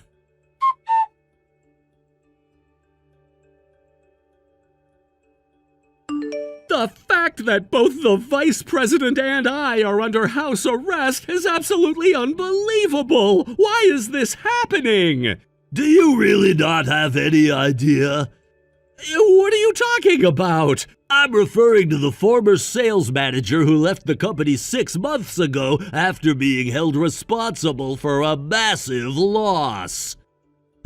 Speaker 3: The fact that both the vice president and I are under house arrest is absolutely unbelievable! Why is this happening?
Speaker 4: Do you really not have any idea?
Speaker 3: What are you talking about?
Speaker 4: I'm referring to the former sales manager who left the company 6 months ago after being held responsible for a massive loss.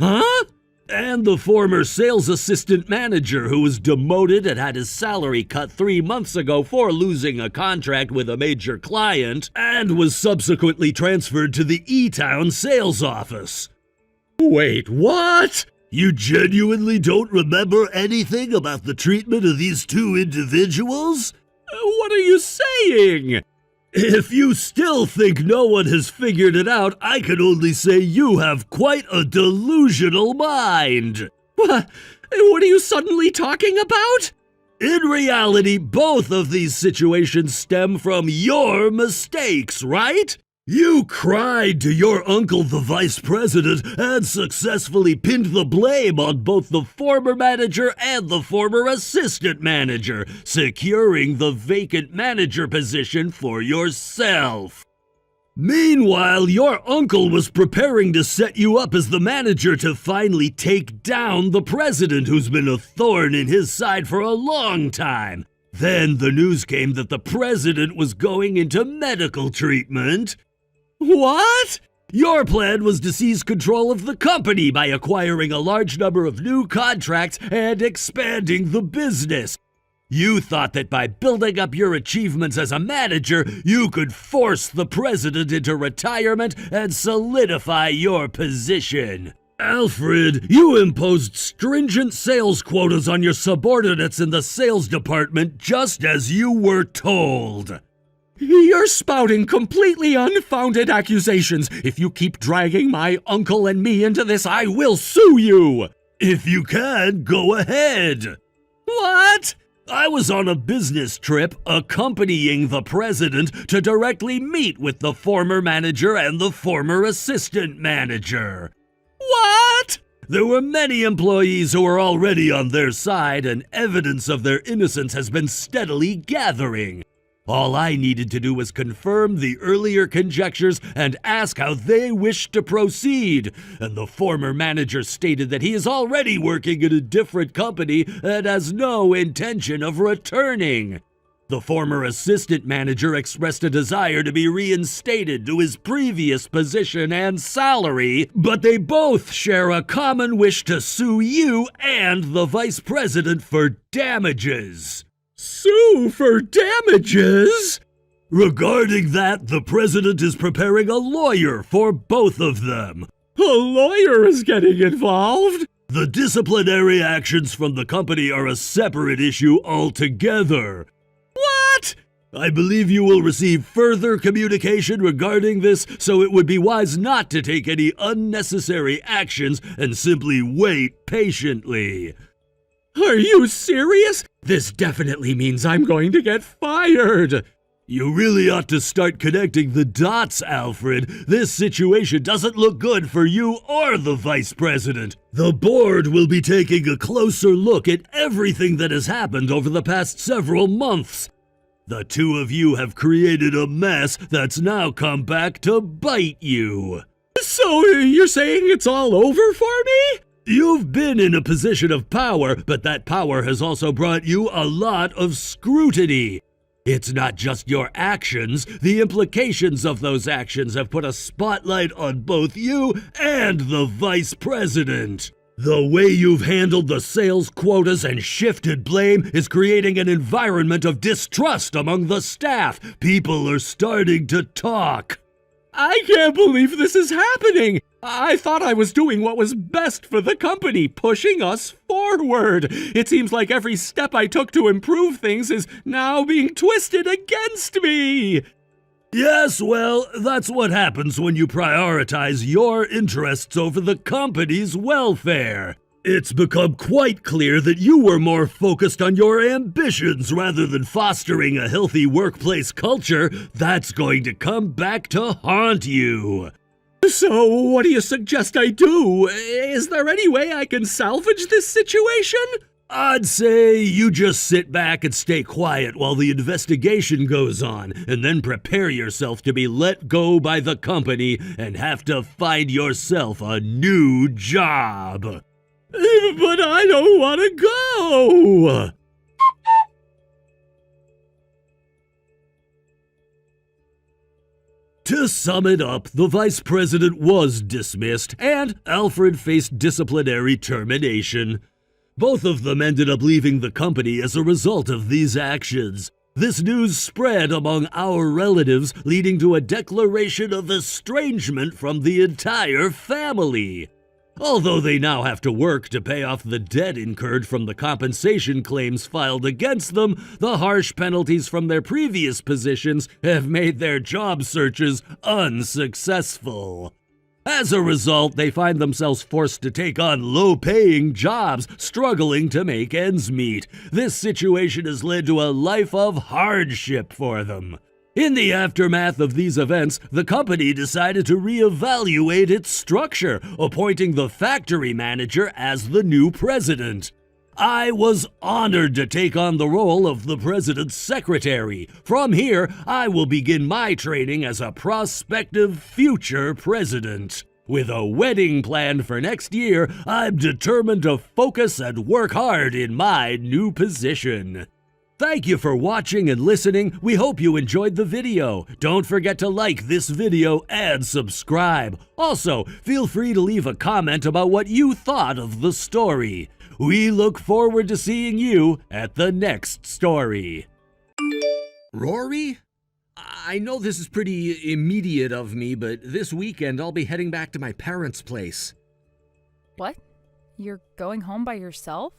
Speaker 3: Huh?
Speaker 4: And the former sales assistant manager who was demoted and had his salary cut 3 months ago for losing a contract with a major client and was subsequently transferred to the E-Town sales office.
Speaker 3: Wait, what?
Speaker 4: You genuinely don't remember anything about the treatment of these two individuals?
Speaker 3: What are you saying?
Speaker 4: If you still think no one has figured it out, I can only say you have quite a delusional mind.
Speaker 3: What are you suddenly talking about?
Speaker 4: In reality, both of these situations stem from your mistakes, right? You cried to your uncle, the vice president, and successfully pinned the blame on both the former manager and the former assistant manager, securing the vacant manager position for yourself. Meanwhile, your uncle was preparing to set you up as the manager to finally take down the president, who's been a thorn in his side for a long time. Then the news came that the president was going into medical treatment.
Speaker 3: What?
Speaker 4: Your plan was to seize control of the company by acquiring a large number of new contracts and expanding the business. You thought that by building up your achievements as a manager, you could force the president into retirement and solidify your position. Alfred, you imposed stringent sales quotas on your subordinates in the sales department just as you were told.
Speaker 3: You're spouting completely unfounded accusations. If you keep dragging my uncle and me into this, I will sue you.
Speaker 4: If you can, go ahead.
Speaker 3: What?
Speaker 4: I was on a business trip accompanying the president to directly meet with the former manager and the former assistant manager.
Speaker 3: What?
Speaker 4: There were many employees who were already on their side, and evidence of their innocence has been steadily gathering. All I needed to do was confirm the earlier conjectures and ask how they wished to proceed, and the former manager stated that he is already working in a different company and has no intention of returning. The former assistant manager expressed a desire to be reinstated to his previous position and salary, but they both share a common wish to sue you and the vice president for damages.
Speaker 3: Sue for damages?
Speaker 4: Regarding that, the president is preparing a lawyer for both of them.
Speaker 3: A lawyer is getting involved?
Speaker 4: The disciplinary actions from the company are a separate issue altogether.
Speaker 3: What?
Speaker 4: I believe you will receive further communication regarding this, so it would be wise not to take any unnecessary actions and simply wait patiently.
Speaker 3: Are you serious? This definitely means I'm going to get fired.
Speaker 4: You really ought to start connecting the dots, Alfred. This situation doesn't look good for you or the vice president. The board will be taking a closer look at everything that has happened over the past several months. The two of you have created a mess that's now come back to bite you.
Speaker 3: So you're saying it's all over for me?
Speaker 4: You've been in a position of power, but that power has also brought you a lot of scrutiny. It's not just your actions, the implications of those actions have put a spotlight on both you and the vice president. The way you've handled the sales quotas and shifted blame is creating an environment of distrust among the staff. People are starting to talk.
Speaker 3: I can't believe this is happening. I thought I was doing what was best for the company, pushing us forward. It seems like every step I took to improve things is now being twisted against me.
Speaker 4: Yes, well, that's what happens when you prioritize your interests over the company's welfare. It's become quite clear that you were more focused on your ambitions rather than fostering a healthy workplace culture. That's going to come back to haunt you.
Speaker 3: So what do you suggest I do? Is there any way I can salvage this situation?
Speaker 4: I'd say you just sit back and stay quiet while the investigation goes on, and then prepare yourself to be let go by the company and have to find yourself a new job.
Speaker 3: But I don't want to go.
Speaker 4: To sum it up, the vice president was dismissed, and Alfred faced disciplinary termination. Both of them ended up leaving the company as a result of these actions. This news spread among our relatives, leading to a declaration of estrangement from the entire family. Although they now have to work to pay off the debt incurred from the compensation claims filed against them, the harsh penalties from their previous positions have made their job searches unsuccessful. As a result, they find themselves forced to take on low-paying jobs, struggling to make ends meet. This situation has led to a life of hardship for them. In the aftermath of these events, the company decided to reevaluate its structure, appointing the factory manager as the new president. I was honored to take on the role of the president's secretary. From here, I will begin my training as a prospective future president. With a wedding planned for next year, I'm determined to focus and work hard in my new position. Thank you for watching and listening. We hope you enjoyed the video. Don't forget to like this video and subscribe. Also, feel free to leave a comment about what you thought of the story. We look forward to seeing you at the next story.
Speaker 3: Rory? I know this is pretty immediate of me, but this weekend I'll be heading back to my parents' place.
Speaker 2: What? You're going home by yourself?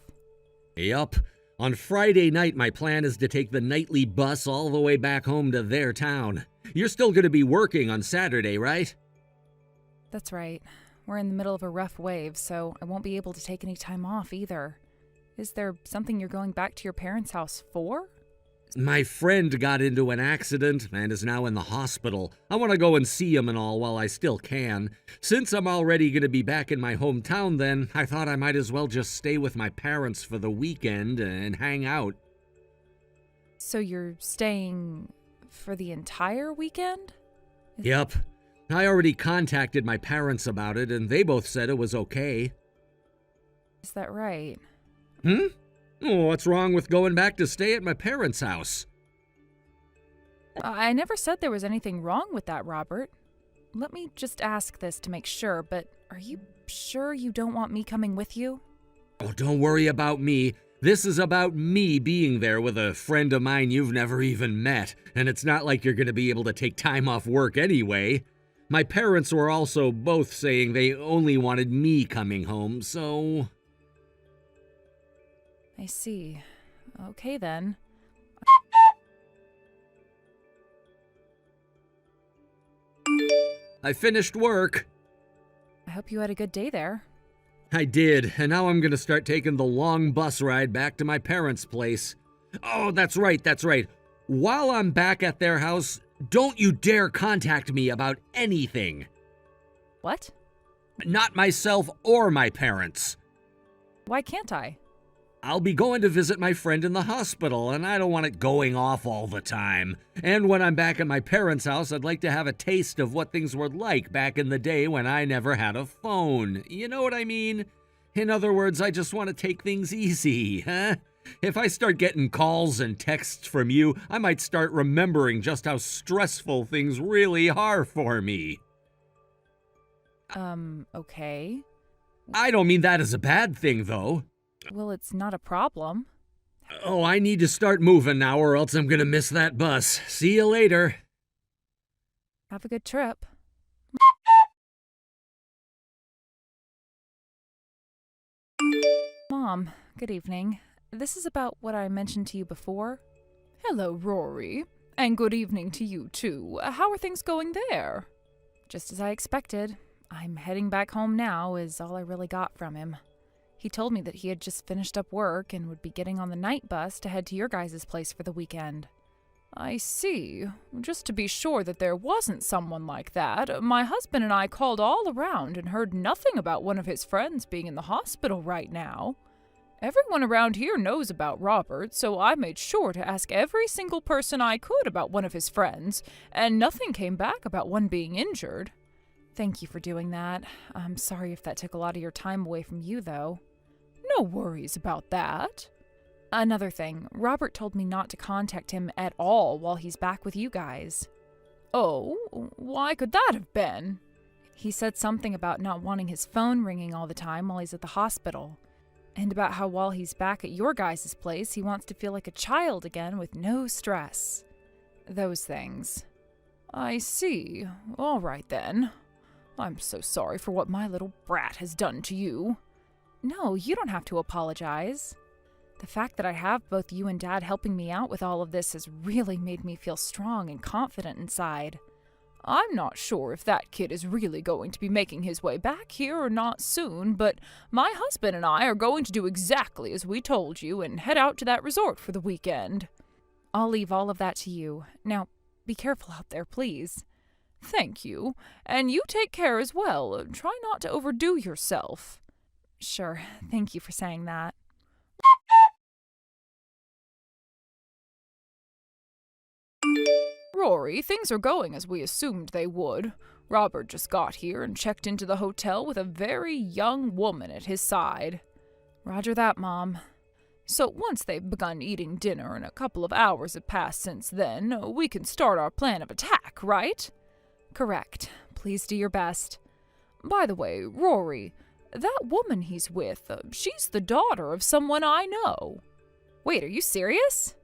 Speaker 3: Yup. On Friday night, my plan is to take the nightly bus all the way back home to their town. You're still going to be working on Saturday, right?
Speaker 2: That's right. We're in the middle of a rough wave, so I won't be able to take any time off either. Is there something you're going back to your parents' house for?
Speaker 3: My friend got into an accident and is now in the hospital. I want to go and see him and all while I still can. Since I'm already going to be back in my hometown then, I thought I might as well just stay with my parents for the weekend and hang out.
Speaker 2: So you're staying for the entire weekend?
Speaker 3: Yep. I already contacted my parents about it and they both said it was okay.
Speaker 2: Is that right?
Speaker 3: Oh, what's wrong with going back to stay at my parents' house?
Speaker 2: I never said there was anything wrong with that, Robert. Let me just ask this to make sure, but are you sure you don't want me coming with you?
Speaker 3: Oh, don't worry about me. This is about me being there with a friend of mine you've never even met, and it's not like you're going to be able to take time off work anyway. My parents were also both saying they only wanted me coming home, so...
Speaker 2: I see. Okay then.
Speaker 3: I finished work.
Speaker 2: I hope you had a good day there.
Speaker 3: I did, and now I'm going to start taking the long bus ride back to my parents' place. Oh, that's right. While I'm back at their house, don't you dare contact me about anything.
Speaker 2: What?
Speaker 3: Not myself or my parents.
Speaker 2: Why can't I?
Speaker 3: I'll be going to visit my friend in the hospital, and I don't want it going off all the time. And when I'm back at my parents' house, I'd like to have a taste of what things were like back in the day when I never had a phone. You know what I mean? In other words, I just want to take things easy, huh? If I start getting calls and texts from you, I might start remembering just how stressful things really are for me.
Speaker 2: Okay.
Speaker 3: I don't mean that as a bad thing, though.
Speaker 2: Well, it's not a problem.
Speaker 3: Oh, I need to start moving now or else I'm gonna miss that bus. See you later.
Speaker 2: Have a good trip. Mom, good evening. This is about what I mentioned to you before.
Speaker 1: Hello, Rory. And good evening to you, too. How are things going there?
Speaker 2: Just as I expected. I'm heading back home now is all I really got from him. He told me that he had just finished up work and would be getting on the night bus to head to your guys' place for the weekend.
Speaker 1: I see. Just to be sure that there wasn't someone like that, my husband and I called all around and heard nothing about one of his friends being in the hospital right now. Everyone around here knows about Robert, so I made sure to ask every single person I could about one of his friends, and nothing came back about one being injured.
Speaker 2: Thank you for doing that. I'm sorry if that took a lot of your time away from you, though.
Speaker 1: No worries about that.
Speaker 2: Another thing, Robert told me not to contact him at all while he's back with you guys.
Speaker 1: Oh, why could that have been?
Speaker 2: He said something about not wanting his phone ringing all the time while he's at the hospital. And about how while he's back at your guys' place, he wants to feel like a child again with no stress. Those things.
Speaker 1: I see. All right then. I'm so sorry for what my little brat has done to you.
Speaker 2: No, you don't have to apologize. The fact that I have both you and Dad helping me out with all of this has really made me feel strong and confident inside.
Speaker 1: I'm not sure if that kid is really going to be making his way back here or not soon, but my husband and I are going to do exactly as we told you and head out to that resort for the weekend.
Speaker 2: I'll leave all of that to you. Now, be careful out there, please.
Speaker 1: Thank you. And you take care as well. Try not to overdo yourself.
Speaker 2: Sure. Thank you for saying that.
Speaker 1: Rory, things are going as we assumed they would. Robert just got here and checked into the hotel with a very young woman at his side.
Speaker 2: Roger that, Mom.
Speaker 1: So once they've begun eating dinner and a couple of hours have passed since then, we can start our plan of attack, right?
Speaker 2: Correct. Please do your best.
Speaker 1: By the way, Rory, that woman he's with, she's the daughter of someone I know.
Speaker 2: Wait, are you serious?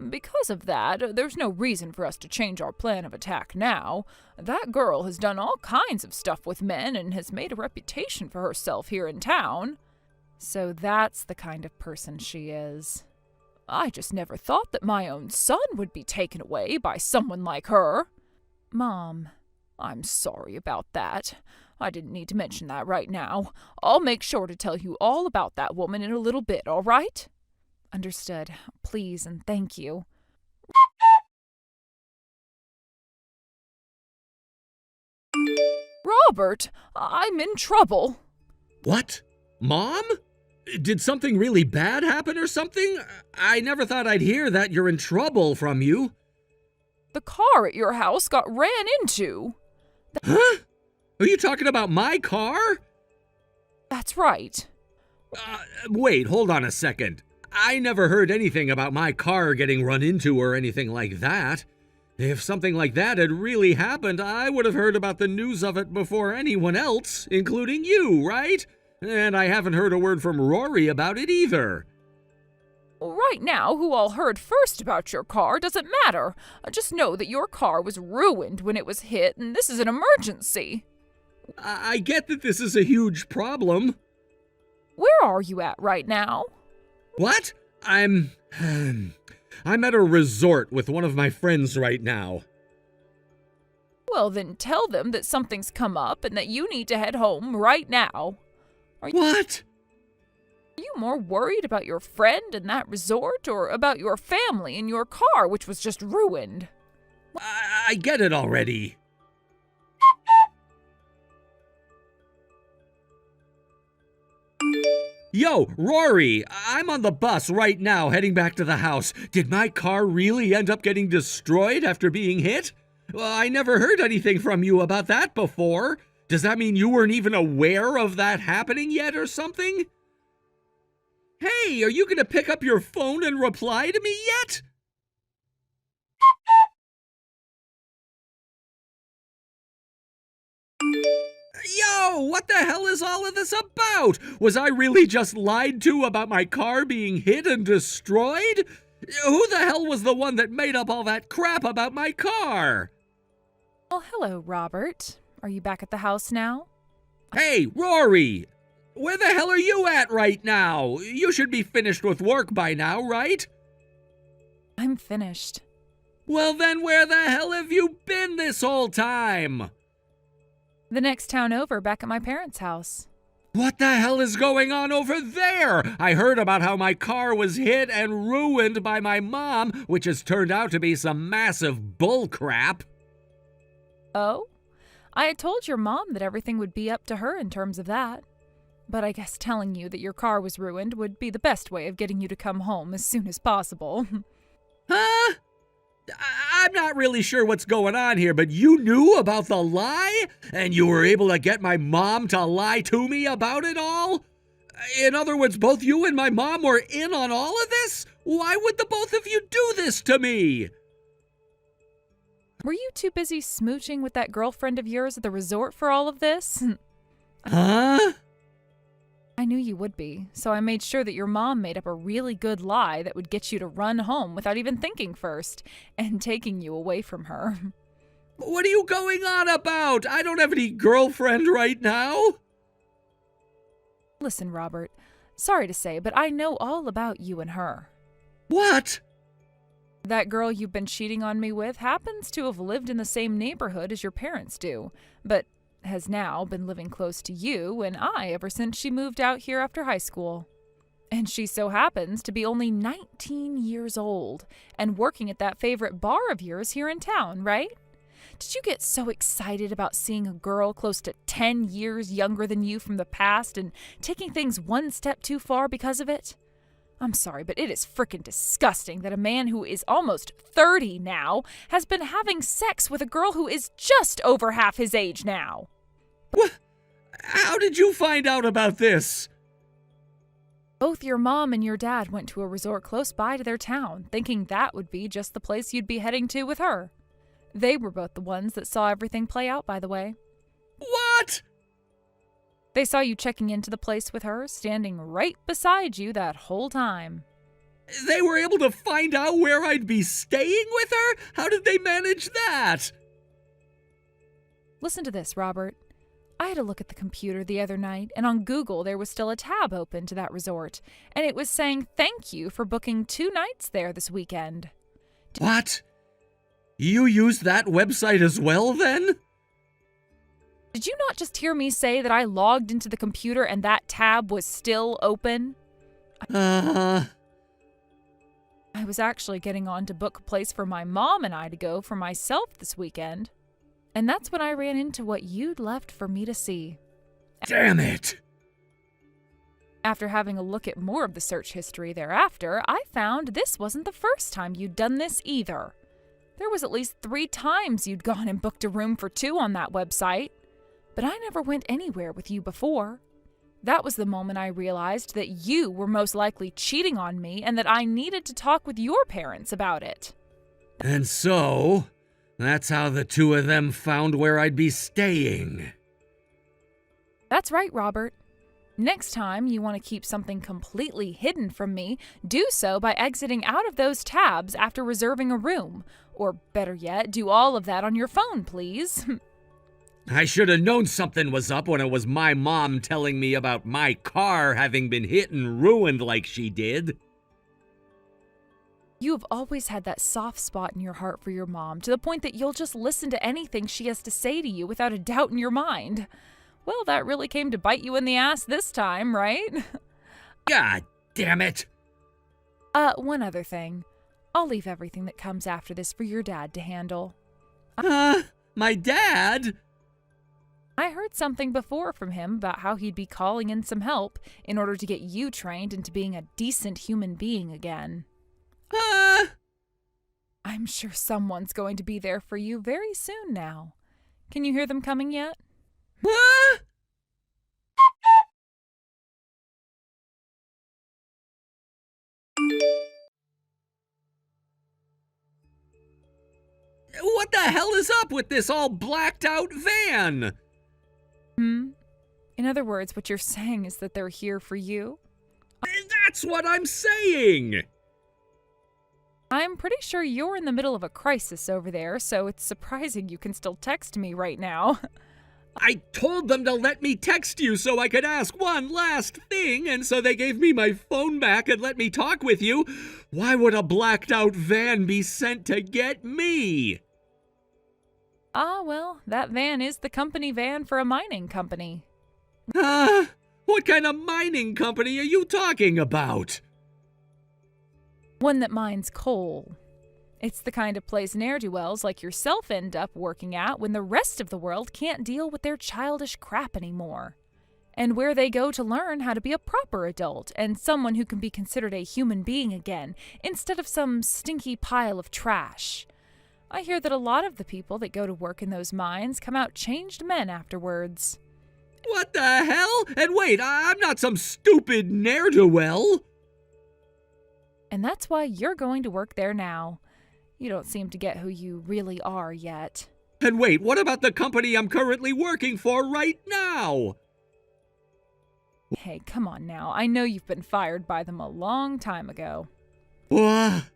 Speaker 1: Because of that, there's no reason for us to change our plan of attack now. That girl has done all kinds of stuff with men and has made a reputation for herself here in town.
Speaker 2: So that's the kind of person she is.
Speaker 1: I just never thought that my own son would be taken away by someone like her.
Speaker 2: Mom,
Speaker 1: I'm sorry about that. I didn't need to mention that right now. I'll make sure to tell you all about that woman in a little bit, all right?
Speaker 2: Understood. Please and thank you.
Speaker 1: Robert, I'm in trouble.
Speaker 3: What? Mom? Did something really bad happen or something? I never thought I'd hear that you're in trouble from you.
Speaker 1: The car at your house got ran into.
Speaker 3: Huh? Are you talking about my car?
Speaker 1: That's right.
Speaker 3: Wait, hold on a second. I never heard anything about my car getting run into or anything like that. If something like that had really happened, I would have heard about the news of it before anyone else, including you, right? And I haven't heard a word from Rory about it either.
Speaker 1: Right now, who all heard first about your car doesn't matter. Just know that your car was ruined when it was hit, and this is an emergency.
Speaker 3: I get that this is a huge problem.
Speaker 1: Where are you at right now?
Speaker 3: What? I'm at a resort with one of my friends right now.
Speaker 1: Well, then tell them that something's come up and that you need to head home right now.
Speaker 3: What?
Speaker 1: Are you more worried about your friend and that resort or about your family and your car, which was just ruined?
Speaker 3: I get it already. Yo, Rory, I'm on the bus right now heading back to the house. Did my car really end up getting destroyed after being hit? Well, I never heard anything from you about that before. Does that mean you weren't even aware of that happening yet or something? Hey, are you gonna pick up your phone and reply to me yet? Yo, what the hell is all of this about? Was I really just lied to about my car being hit and destroyed? Who the hell was the one that made up all that crap about my car?
Speaker 2: Well, hello, Robert. Are you back at the house now?
Speaker 3: Hey, Rory! Where the hell are you at right now? You should be finished with work by now, right?
Speaker 2: I'm finished.
Speaker 3: Well then, where the hell have you been this whole time?
Speaker 2: The next town over, back at my parents' house.
Speaker 3: What the hell is going on over there? I heard about how my car was hit and ruined by my mom, which has turned out to be some massive bullcrap.
Speaker 2: Oh? I had told your mom that everything would be up to her in terms of that. But I guess telling you that your car was ruined would be the best way of getting you to come home as soon as possible.
Speaker 3: Huh? I'm not really sure what's going on here, but you knew about the lie? And you were able to get my mom to lie to me about it all? In other words, both you and my mom were in on all of this? Why would the both of you do this to me?
Speaker 2: Were you too busy smooching with that girlfriend of yours at the resort for all of this?
Speaker 3: Huh?
Speaker 2: I knew you would be, so I made sure that your mom made up a really good lie that would get you to run home without even thinking first, and taking you away from her.
Speaker 3: What are you going on about? I don't have any girlfriend right now.
Speaker 2: Listen, Robert, sorry to say, but I know all about you and her.
Speaker 3: What?
Speaker 2: That girl you've been cheating on me with happens to have lived in the same neighborhood as your parents do, but has now been living close to you and I ever since she moved out here after high school. And she so happens to be only 19 years old and working at that favorite bar of yours here in town, right? Did you get so excited about seeing a girl close to 10 years younger than you from the past and taking things one step too far because of it? I'm sorry, but it is frickin' disgusting that a man who is almost 30 now has been having sex with a girl who is just over half his age now.
Speaker 3: What? How did you find out about this?
Speaker 2: Both your mom and your dad went to a resort close by to their town, thinking that would be just the place you'd be heading to with her. They were both the ones that saw everything play out, by the way.
Speaker 3: What?
Speaker 2: They saw you checking into the place with her, standing right beside you that whole time.
Speaker 3: They were able to find out where I'd be staying with her? How did they manage that?
Speaker 2: Listen to this, Robert. I had a look at the computer the other night, and on Google there was still a tab open to that resort, and it was saying thank you for booking 2 nights there this weekend.
Speaker 3: What? You used that website as well, then?
Speaker 2: Did you not just hear me say that I logged into the computer and that tab was still open?
Speaker 3: Uh,
Speaker 2: I was actually getting on to book a place for my mom and I to go for myself this weekend. And that's when I ran into what you'd left for me to see.
Speaker 3: damn it!
Speaker 2: After having a look at more of the search history thereafter, I found this wasn't the first time you'd done this either. There was at least 3 times you'd gone and booked a room for 2 on that website. But I never went anywhere with you before. That was the moment I realized that you were most likely cheating on me and that I needed to talk with your parents about it.
Speaker 3: And so, that's how the 2 of them found where I'd be staying.
Speaker 2: That's right, Robert. Next time you want to keep something completely hidden from me, do so by exiting out of those tabs after reserving a room. Or better yet, do all of that on your phone, please.
Speaker 3: I should have known something was up when it was my mom telling me about my car having been hit and ruined like she did.
Speaker 2: You have always had that soft spot in your heart for your mom, to the point that you'll just listen to anything she has to say to you without a doubt in your mind. Well, that really came to bite you in the ass this time, right?
Speaker 3: God damn it!
Speaker 2: One other thing. I'll leave everything that comes after this for your dad to handle.
Speaker 3: My dad?
Speaker 2: I heard something before from him about how he'd be calling in some help in order to get you trained into being a decent human being again. I'm sure someone's going to be there for you very soon now. Can you hear them coming yet?
Speaker 3: What the hell is up with this all blacked out van?
Speaker 2: In other words, what you're saying is that they're here for you?
Speaker 3: That's what I'm saying!
Speaker 2: I'm pretty sure you're in the middle of a crisis over there, so it's surprising you can still text me right now.
Speaker 3: I told them to let me text you so I could ask one last thing, and so they gave me my phone back and let me talk with you. Why would a blacked out van be sent to get me?
Speaker 2: Well, that van is the company van for a mining company.
Speaker 3: What kind of mining company are you talking about?
Speaker 2: One that mines coal. It's the kind of place ne'er-do-wells like yourself end up working at when the rest of the world can't deal with their childish crap anymore. And where they go to learn how to be a proper adult and someone who can be considered a human being again, instead of some stinky pile of trash. I hear that a lot of the people that go to work in those mines come out changed men afterwards.
Speaker 3: What the hell? And wait, I'm not some stupid ne'er-do-well.
Speaker 2: And that's why you're going to work there now. You don't seem to get who you really are yet.
Speaker 3: And wait, what about the company I'm currently working for right now?
Speaker 2: Hey, come on now. I know you've been fired by them a long time ago.
Speaker 3: What?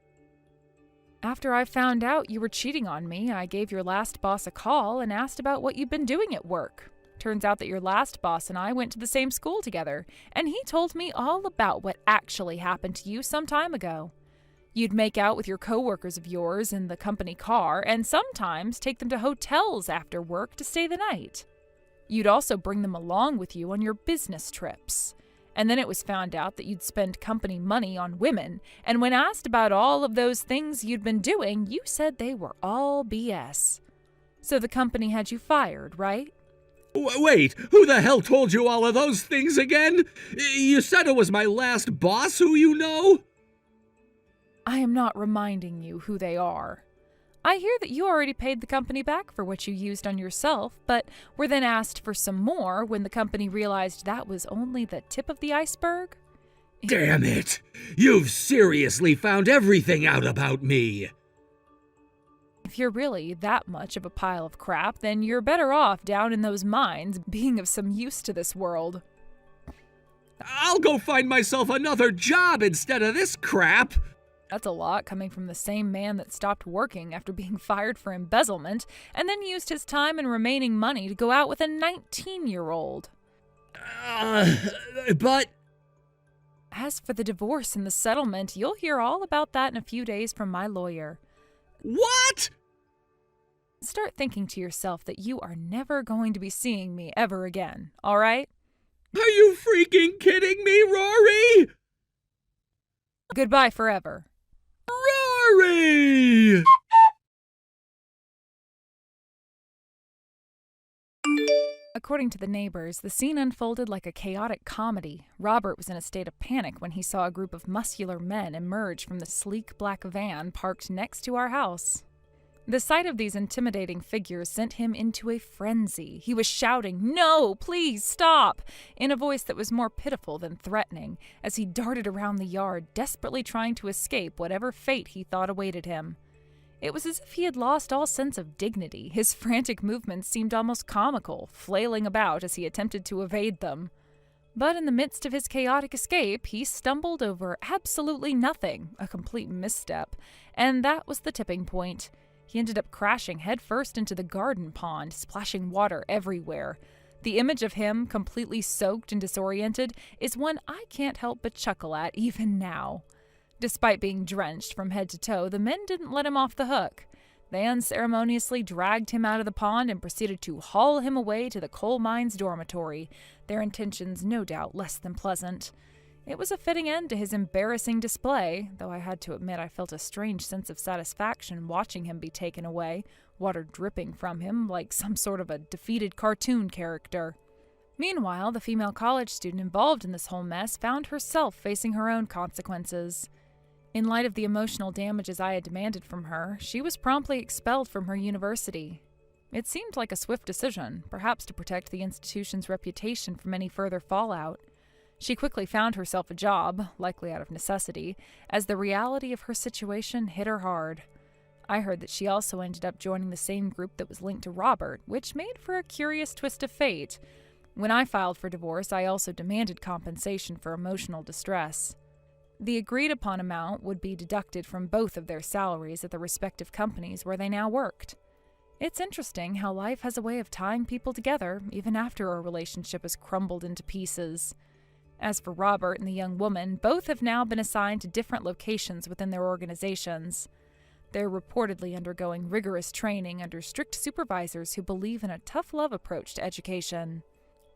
Speaker 2: After I found out you were cheating on me, I gave your last boss a call and asked about what you'd been doing at work. Turns out that your last boss and I went to the same school together, and he told me all about what actually happened to you some time ago. You'd make out with your coworkers of yours in the company car, and sometimes take them to hotels after work to stay the night. You'd also bring them along with you on your business trips. And then it was found out that you'd spend company money on women, and when asked about all of those things you'd been doing, you said they were all BS. So the company had you fired, right?
Speaker 3: Wait, who the hell told you all of those things again? You said it was my last boss who you know?
Speaker 2: I am not reminding you who they are. I hear that you already paid the company back for what you used on yourself, but were then asked for some more when the company realized that was only the tip of the iceberg.
Speaker 3: Damn it! You've seriously found everything out about me!
Speaker 2: If you're really that much of a pile of crap, then you're better off down in those mines being of some use to this world.
Speaker 3: I'll go find myself another job instead of this crap!
Speaker 2: That's a lot coming from the same man that stopped working after being fired for embezzlement and then used his time and remaining money to go out with a 19-year-old.
Speaker 3: But...
Speaker 2: As for the divorce and the settlement, you'll hear all about that in a few days from my lawyer.
Speaker 3: What?
Speaker 2: start thinking to yourself that you are never going to be seeing me ever again, all right?
Speaker 3: Are you freaking kidding me, Rory?
Speaker 2: Goodbye forever.
Speaker 3: Rory!
Speaker 2: According to the neighbors, the scene unfolded like a chaotic comedy. Robert was in a state of panic when he saw a group of muscular men emerge from the sleek black van parked next to our house. The sight of these intimidating figures sent him into a frenzy. He was shouting, "No, please stop!" in a voice that was more pitiful than threatening, as he darted around the yard, desperately trying to escape whatever fate he thought awaited him. It was as if he had lost all sense of dignity. His frantic movements seemed almost comical, flailing about as he attempted to evade them. But in the midst of his chaotic escape, he stumbled over absolutely nothing, a complete misstep, and that was the tipping point. He ended up crashing headfirst into the garden pond, splashing water everywhere. The image of him, completely soaked and disoriented, is one I can't help but chuckle at even now. Despite being drenched from head to toe, the men didn't let him off the hook. They unceremoniously dragged him out of the pond and proceeded to haul him away to the coal mine's dormitory, their intentions no doubt less than pleasant. It was a fitting end to his embarrassing display, though I had to admit I felt a strange sense of satisfaction watching him be taken away, water dripping from him like some sort of a defeated cartoon character. Meanwhile, the female college student involved in this whole mess found herself facing her own consequences. In light of the emotional damages I had demanded from her, she was promptly expelled from her university. It seemed like a swift decision, perhaps to protect the institution's reputation from any further fallout. She quickly found herself a job, likely out of necessity, as the reality of her situation hit her hard. I heard that she also ended up joining the same group that was linked to Robert, which made for a curious twist of fate. When I filed for divorce, I also demanded compensation for emotional distress. The agreed-upon amount would be deducted from both of their salaries at the respective companies where they now worked. It's interesting how life has a way of tying people together, even after a relationship has crumbled into pieces. As for Robert and the young woman, both have now been assigned to different locations within their organizations. They're reportedly undergoing rigorous training under strict supervisors who believe in a tough-love approach to education.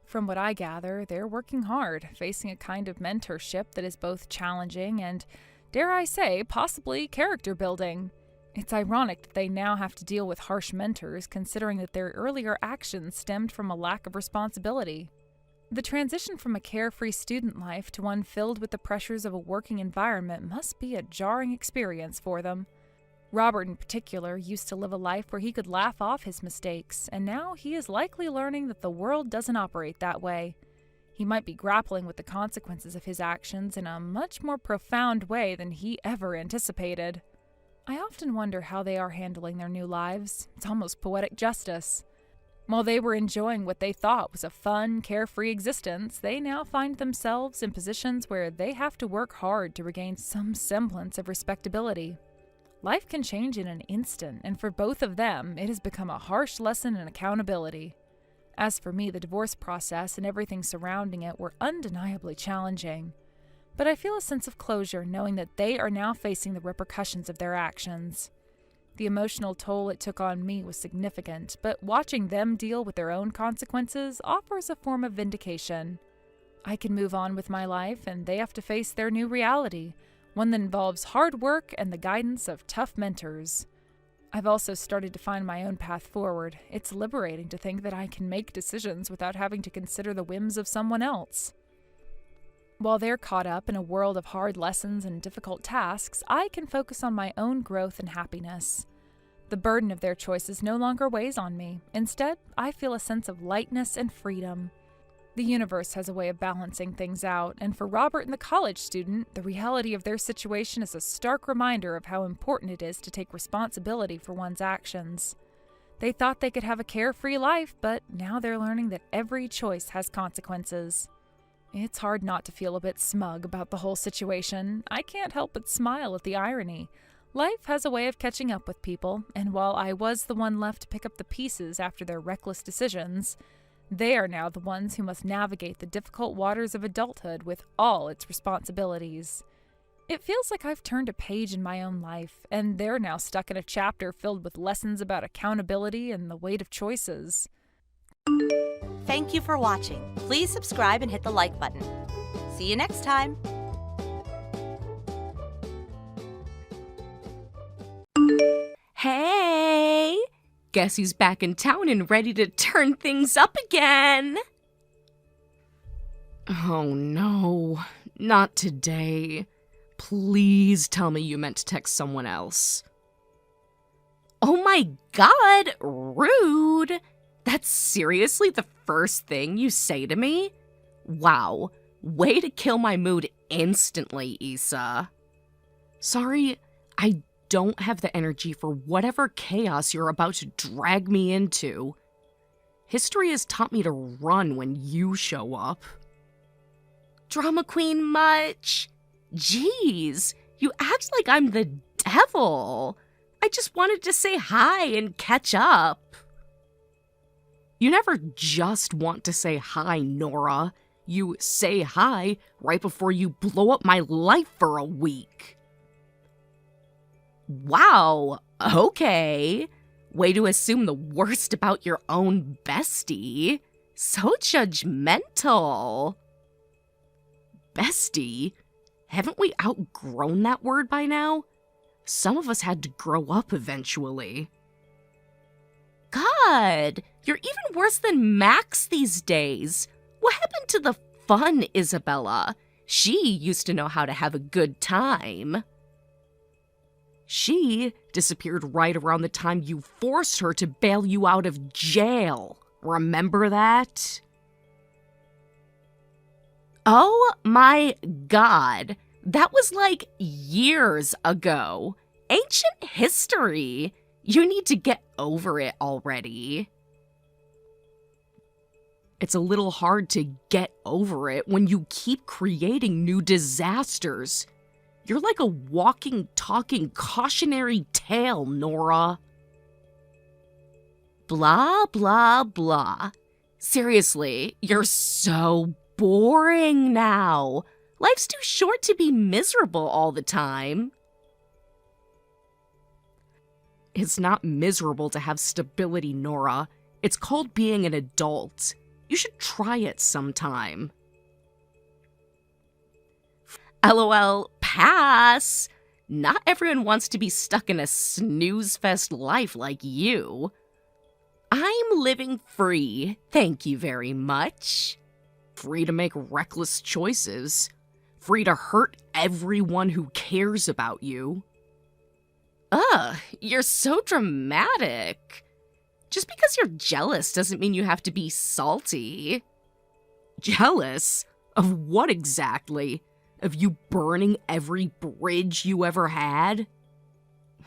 Speaker 2: From what I gather, they're working hard, facing a kind of mentorship that is both challenging and, dare I say, possibly character-building. It's ironic that they now have to deal with harsh mentors, considering that their earlier actions stemmed from a lack of responsibility. The transition from a carefree student life to one filled with the pressures of a working environment must be a jarring experience for them. Robert, in particular, used to live a life where he could laugh off his mistakes, and now he is likely learning that the world doesn't operate that way. He might be grappling with the consequences of his actions in a much more profound way than he ever anticipated. I often wonder how they are handling their new lives. It's almost poetic justice. While they were enjoying what they thought was a fun, carefree existence, they now find themselves in positions where they have to work hard to regain some semblance of respectability. Life can change in an instant, and for both of them, it has become a harsh lesson in accountability. As for me, the divorce process and everything surrounding it were undeniably challenging. But I feel a sense of closure knowing that they are now facing the repercussions of their actions. The emotional toll it took on me was significant, but watching them deal with their own consequences offers a form of vindication. I can move on with my life, and they have to face their new reality, one that involves hard work and the guidance of tough mentors. I've also started to find my own path forward. It's liberating to think that I can make decisions without having to consider the whims of someone else. While they're caught up in a world of hard lessons and difficult tasks, I can focus on my own growth and happiness. The burden of their choices no longer weighs on me. Instead, I feel a sense of lightness and freedom. The universe has a way of balancing things out, and for Robert and the college student, the reality of their situation is a stark reminder of how important it is to take responsibility for one's actions. They thought they could have a carefree life, but now they're learning that every choice has consequences. It's hard not to feel a bit smug about the whole situation. I can't help but smile at the irony. Life has a way of catching up with people, and while I was the one left to pick up the pieces after their reckless decisions, they are now the ones who must navigate the difficult waters of adulthood with all its responsibilities.
Speaker 1: It feels like I've turned a page in my own life, and they're now stuck in a chapter filled with lessons about accountability and the weight of choices.
Speaker 5: Thank you for watching. Please subscribe and hit the like button. See you next time.
Speaker 6: Hey! Guess who's back in town and ready to turn things up again? Oh no, not today. Please tell me you meant to text someone else. Oh my god, rude! That's seriously the first thing you say to me? Wow, way to kill my mood instantly, Issa. Sorry, I don't have the energy for whatever chaos you're about to drag me into. History has taught me to run when you show up. Drama queen much? Jeez, you act like I'm the devil. I just wanted to say hi and catch up. You never just want to say hi, Nora. You say hi right before you blow up my life for a week. Wow, okay. Way to assume the worst about your own bestie. So judgmental. Bestie? Haven't we outgrown that word by now? Some of us had to grow up eventually. God, you're even worse than Max these days. What happened to the fun Isabella? She used to know how to have a good time. She disappeared right around the time you forced her to bail you out of jail. Remember that? Oh my god, that was like years ago. Ancient history. You need to get over it already. It's a little hard to get over it when you keep creating new disasters. You're like a walking, talking cautionary tale, Nora. Blah, blah, blah. Seriously, you're so boring now. Life's too short to be miserable all the time. It's not miserable to have stability, Nora. It's called being an adult. You should try it sometime. LOL, pass. Not everyone wants to be stuck in a snooze-fest life like you. I'm living free, thank you very much. Free to make reckless choices. Free to hurt everyone who cares about you. Ugh, you're so dramatic. Just because you're jealous doesn't mean you have to be salty. Jealous? Of what exactly? Of you burning every bridge you ever had?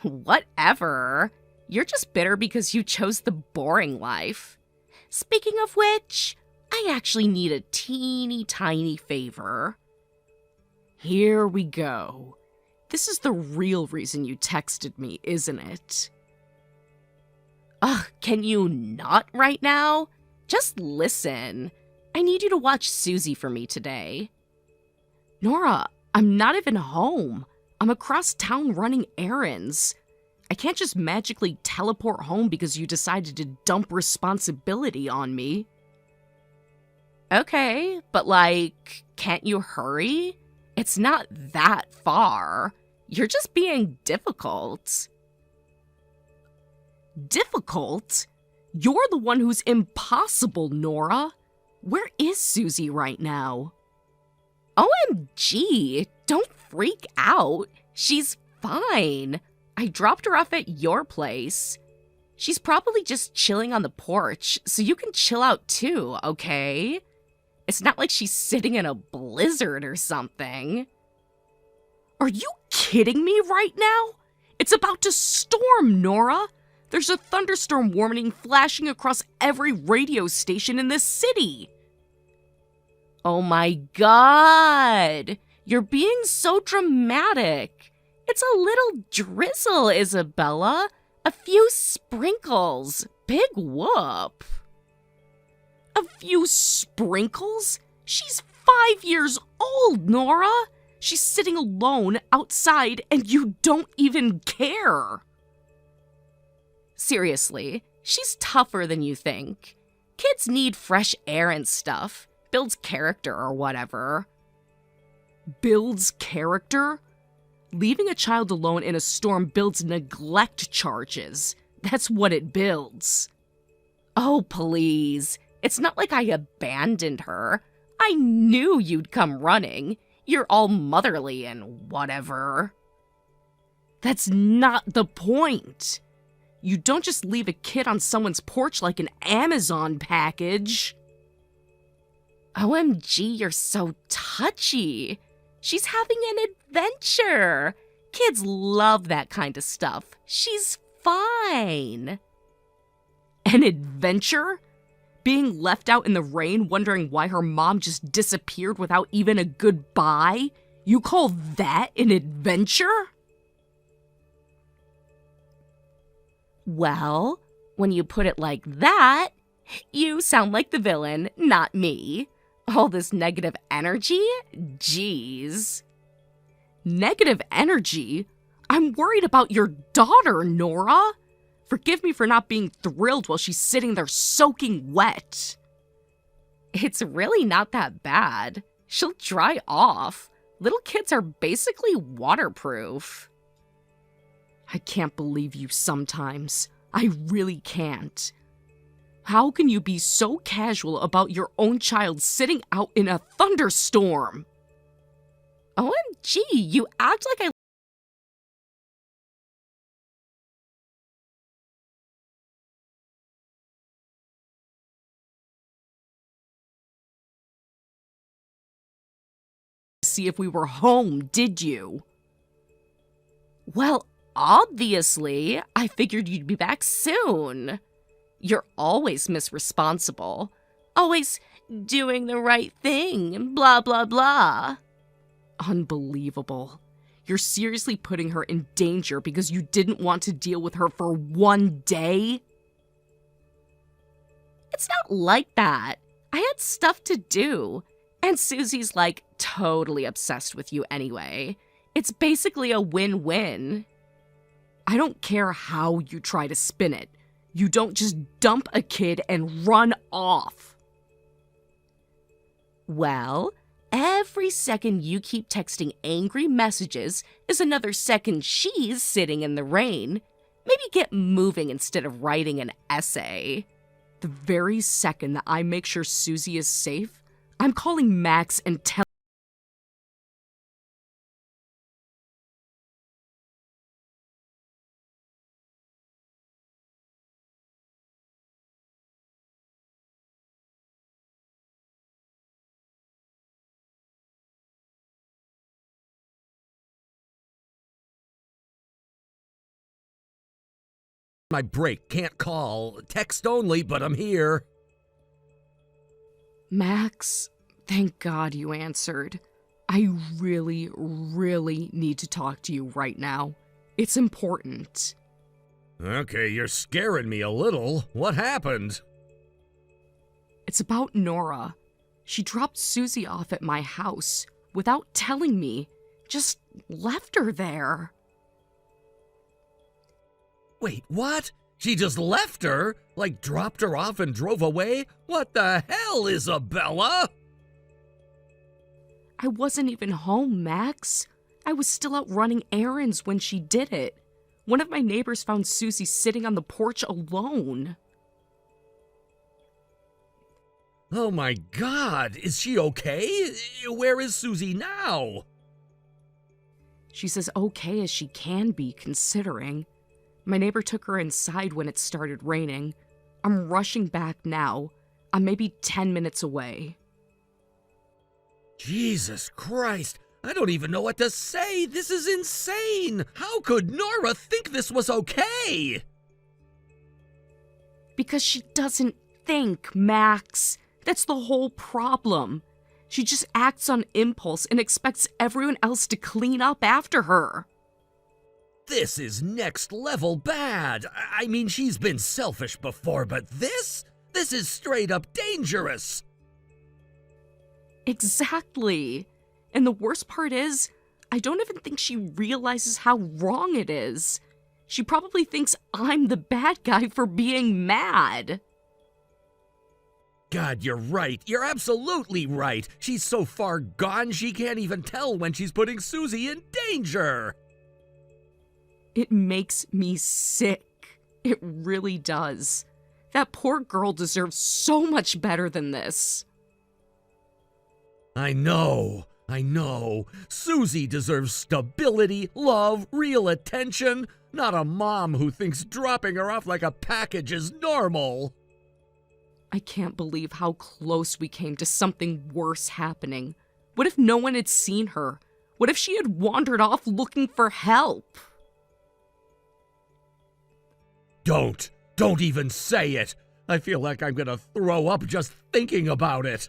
Speaker 6: Whatever. You're just bitter because you chose the boring life. Speaking of which, I actually need a teeny tiny favor. Here we go. This is the real reason you texted me, isn't it? Ugh, can you not right now? Just listen. I need you to watch Susie for me today. Nora, I'm not even home. I'm across town running errands. I can't just magically teleport home because you decided to dump responsibility on me. Okay, but can't you hurry? It's not that far. You're just being difficult. Difficult? You're the one who's impossible, Nora. Where is Susie right now? OMG, don't freak out. She's fine. I dropped her off at your place. She's probably just chilling on the porch, so you can chill out too, okay? It's not like she's sitting in a blizzard or something. Are you kidding me right now? It's about to storm, Nora. There's a thunderstorm warning flashing across every radio station in this city. Oh my god! You're being so dramatic. It's a little drizzle, Isabella. A few sprinkles. Big whoop. A few sprinkles? She's 5 years old, Nora. She's sitting alone outside and you don't even care. Seriously, she's tougher than you think. Kids need fresh air and stuff. Builds character or whatever. Builds character? Leaving a child alone in a storm builds neglect charges. That's what it builds. Oh, please. It's not like I abandoned her. I knew you'd come running. You're all motherly and whatever. That's not the point. You don't just leave a kid on someone's porch like an Amazon package. OMG, you're so touchy. She's having an adventure. Kids love that kind of stuff. She's fine. An adventure? Being left out in the rain wondering why her mom just disappeared without even a goodbye? You call that an adventure? Well, when you put it like that, you sound like the villain, not me. All this negative energy? Jeez. Negative energy? I'm worried about your daughter, Nora. Forgive me for not being thrilled while she's sitting there soaking wet. It's really not that bad. She'll dry off. Little kids are basically waterproof. I can't believe you sometimes. I really can't. How can you be so casual about your own child sitting out in a thunderstorm? OMG, you act like I see if we were home, did you? Well, obviously, I figured you'd be back soon. You're always misresponsible. Always doing the right thing, blah, blah, blah. Unbelievable. You're seriously putting her in danger because you didn't want to deal with her for one day? It's not like that. I had stuff to do. And Susie's like totally obsessed with you anyway. It's basically a win-win. I don't care how you try to spin it. You don't just dump a kid and run off. Well, every second you keep texting angry messages is another second she's sitting in the rain. Maybe get moving instead of writing an essay. The very second that I make sure Susie is safe, I'm calling Max and telling
Speaker 3: My break, can't call. Text only, but I'm here.
Speaker 6: Max, thank God you answered. I really, really need to talk to you right now. It's important.
Speaker 3: Okay, you're scaring me a little. What happened?
Speaker 6: It's about Nora. She dropped Susie off at my house without telling me. Just left her there.
Speaker 3: Wait, what? She just left her? Like dropped her off and drove away? What the hell, Isabella?
Speaker 6: I wasn't even home, Max. I was still out running errands when she did it. One of my neighbors found Susie sitting on the porch alone.
Speaker 3: Oh my God, is she okay? Where is Susie now?
Speaker 6: She's as okay as she can be, considering. My neighbor took her inside when it started raining. I'm rushing back now. I'm maybe 10 minutes away.
Speaker 3: Jesus Christ, I don't even know what to say. This is insane. How could Nora think this was okay?
Speaker 6: Because she doesn't think, Max. That's the whole problem. She just acts on impulse and expects everyone else to clean up after her.
Speaker 3: This is next level bad. I mean, she's been selfish before, but this is straight up dangerous.
Speaker 6: Exactly. And the worst part is, I don't even think she realizes how wrong it is. She probably thinks I'm the bad guy for being mad.
Speaker 3: God, you're right. You're absolutely right. She's so far gone she can't even tell when she's putting Susie in danger.
Speaker 6: It makes me sick. It really does. That poor girl deserves so much better than this.
Speaker 3: I know. Susie deserves stability, love, real attention, not a mom who thinks dropping her off like a package is normal.
Speaker 6: I can't believe how close we came to something worse happening. What if no one had seen her? What if she had wandered off looking for help?
Speaker 3: Don't even say it. I feel like I'm gonna throw up just thinking about it.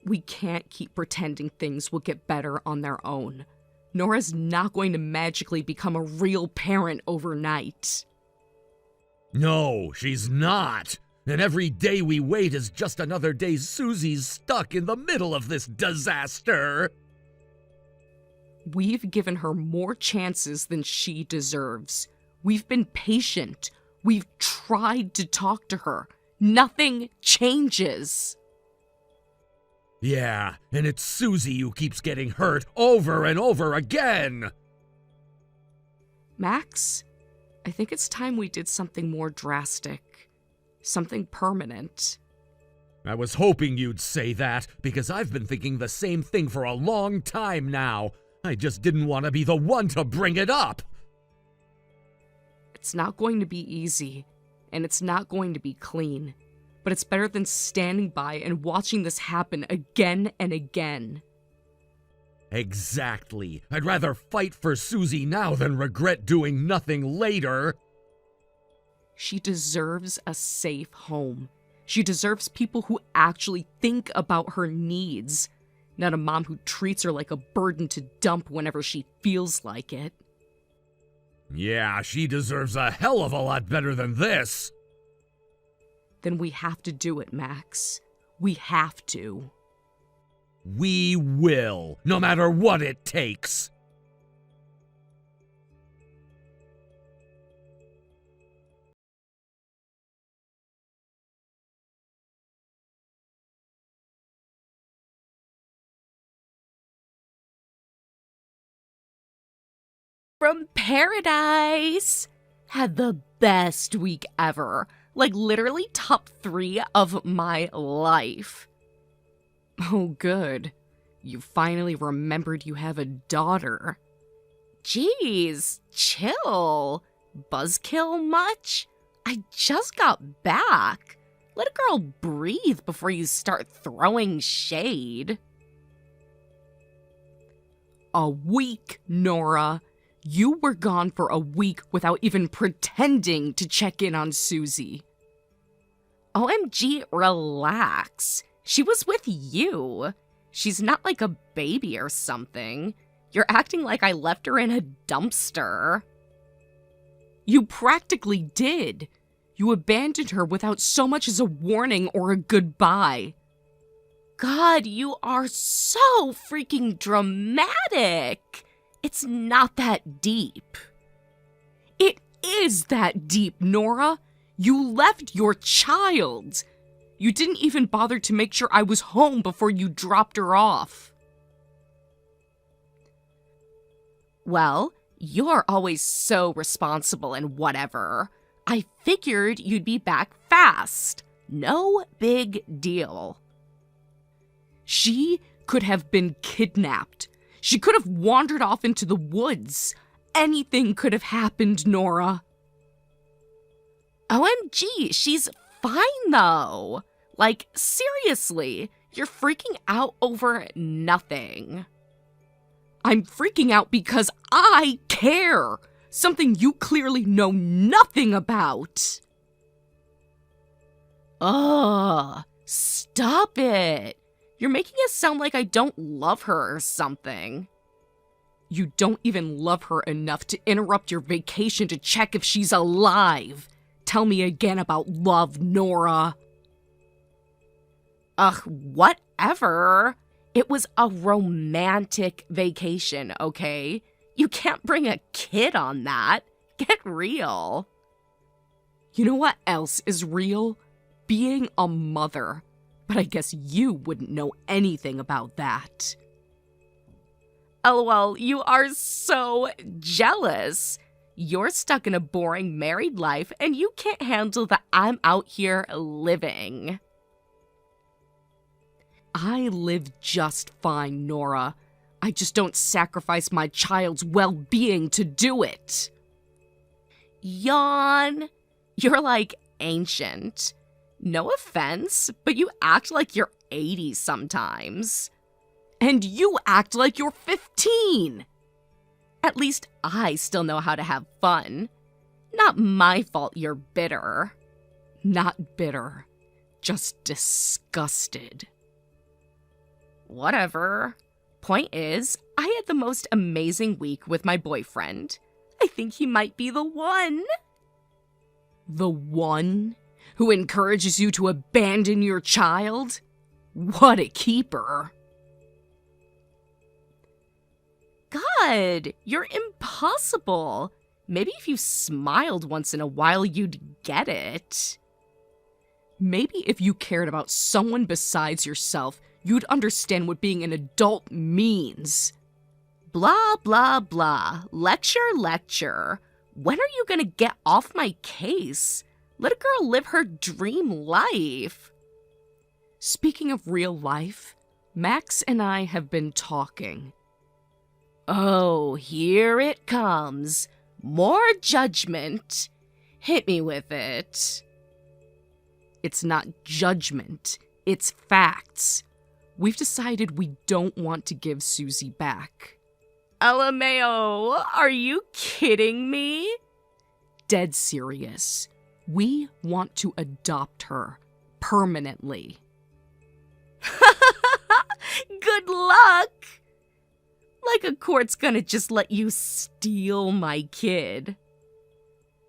Speaker 6: We can't keep pretending things will get better on their own. Nora's not going to magically become a real parent overnight.
Speaker 3: No, she's not. And every day we wait is just another day Susie's stuck in the middle of this disaster.
Speaker 6: We've given her more chances than she deserves. We've been patient. We've tried to talk to her. Nothing changes.
Speaker 3: Yeah, and it's Susie who keeps getting hurt over and over again.
Speaker 6: Max, I think it's time we did something more drastic. Something permanent.
Speaker 3: I was hoping you'd say that, because I've been thinking the same thing for a long time now. I just didn't want to be the one to bring it up.
Speaker 6: It's not going to be easy, and it's not going to be clean. But it's better than standing by and watching this happen again and again.
Speaker 3: Exactly. I'd rather fight for Susie now than regret doing nothing later.
Speaker 6: She deserves a safe home. She deserves people who actually think about her needs, not a mom who treats her like a burden to dump whenever she feels like it.
Speaker 3: Yeah, she deserves a hell of a lot better than this.
Speaker 6: Then we have to do it, Max. We have to.
Speaker 3: We will, no matter what it takes.
Speaker 6: From Paradise! Had the best week ever. Like, literally top 3 of my life. Oh, good. You finally remembered you have a daughter. Jeez, chill. Buzzkill much? I just got back. Let a girl breathe before you start throwing shade. A week, Nora. You were gone for a week without even pretending to check in on Susie. OMG, relax. She was with you. She's not like a baby or something. You're acting like I left her in a dumpster. You practically did. You abandoned her without so much as a warning or a goodbye. God, you are so freaking dramatic. It's not that deep. It is that deep, Nora. You left your child. You didn't even bother to make sure I was home before you dropped her off. Well, you're always so responsible and whatever. I figured you'd be back fast. No big deal. She could have been kidnapped. She could have wandered off into the woods. Anything could have happened, Nora. OMG, she's fine though. Like, seriously, you're freaking out over nothing. I'm freaking out because I care. Something you clearly know nothing about. Ugh, stop it. You're making it sound like I don't love her or something. You don't even love her enough to interrupt your vacation to check if she's alive. Tell me again about love, Nora. Ugh, whatever. It was a romantic vacation, okay? You can't bring a kid on that. Get real. You know what else is real? Being a mother. But I guess you wouldn't know anything about that. LOL, you are so jealous. You're stuck in a boring married life and you can't handle the I'm out here living. I live just fine, Nora. I just don't sacrifice my child's well-being to do it. Yawn. You're like ancient. No offense, but you act like you're 80 sometimes. And you act like you're 15. At least I still know how to have fun. Not my fault you're bitter. Not bitter, just disgusted. Whatever. Point is, I had the most amazing week with my boyfriend. I think he might be the one. The one who encourages you to abandon your child? What a keeper. God, you're impossible. Maybe if you smiled once in a while, you'd get it. Maybe if you cared about someone besides yourself, you'd understand what being an adult means. Blah, blah, blah. Lecture, lecture. When are you gonna get off my case? Let a girl live her dream life. Speaking of real life, Max and I have been talking. Oh, here it comes. More judgment. Hit me with it. It's not judgment. It's facts. We've decided we don't want to give Susie back. LMAO, are you kidding me? Dead serious. We want to adopt her permanently. Good luck! Like a court's gonna just let you steal my kid.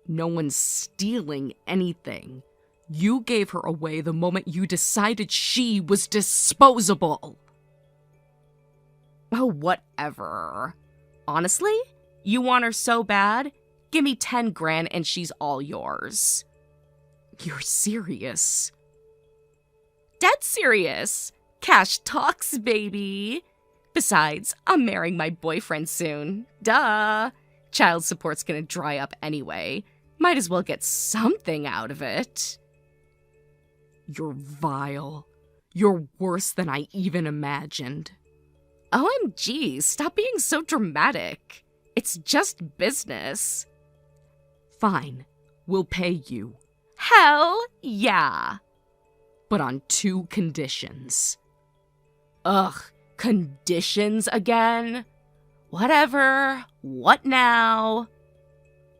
Speaker 6: No one's stealing anything. You gave her away the moment you decided she was disposable. Oh, whatever. Honestly, you want her so bad? Give me 10 grand and she's all yours. You're serious? Dead serious. Cash talks, baby. Besides, I'm marrying my boyfriend soon. Duh. Child support's gonna dry up anyway. Might as well get something out of it. You're vile. You're worse than I even imagined. OMG, stop being so dramatic. It's just business. Fine, we'll pay you. Hell yeah. But on 2 conditions. Ugh, conditions again? Whatever. What now?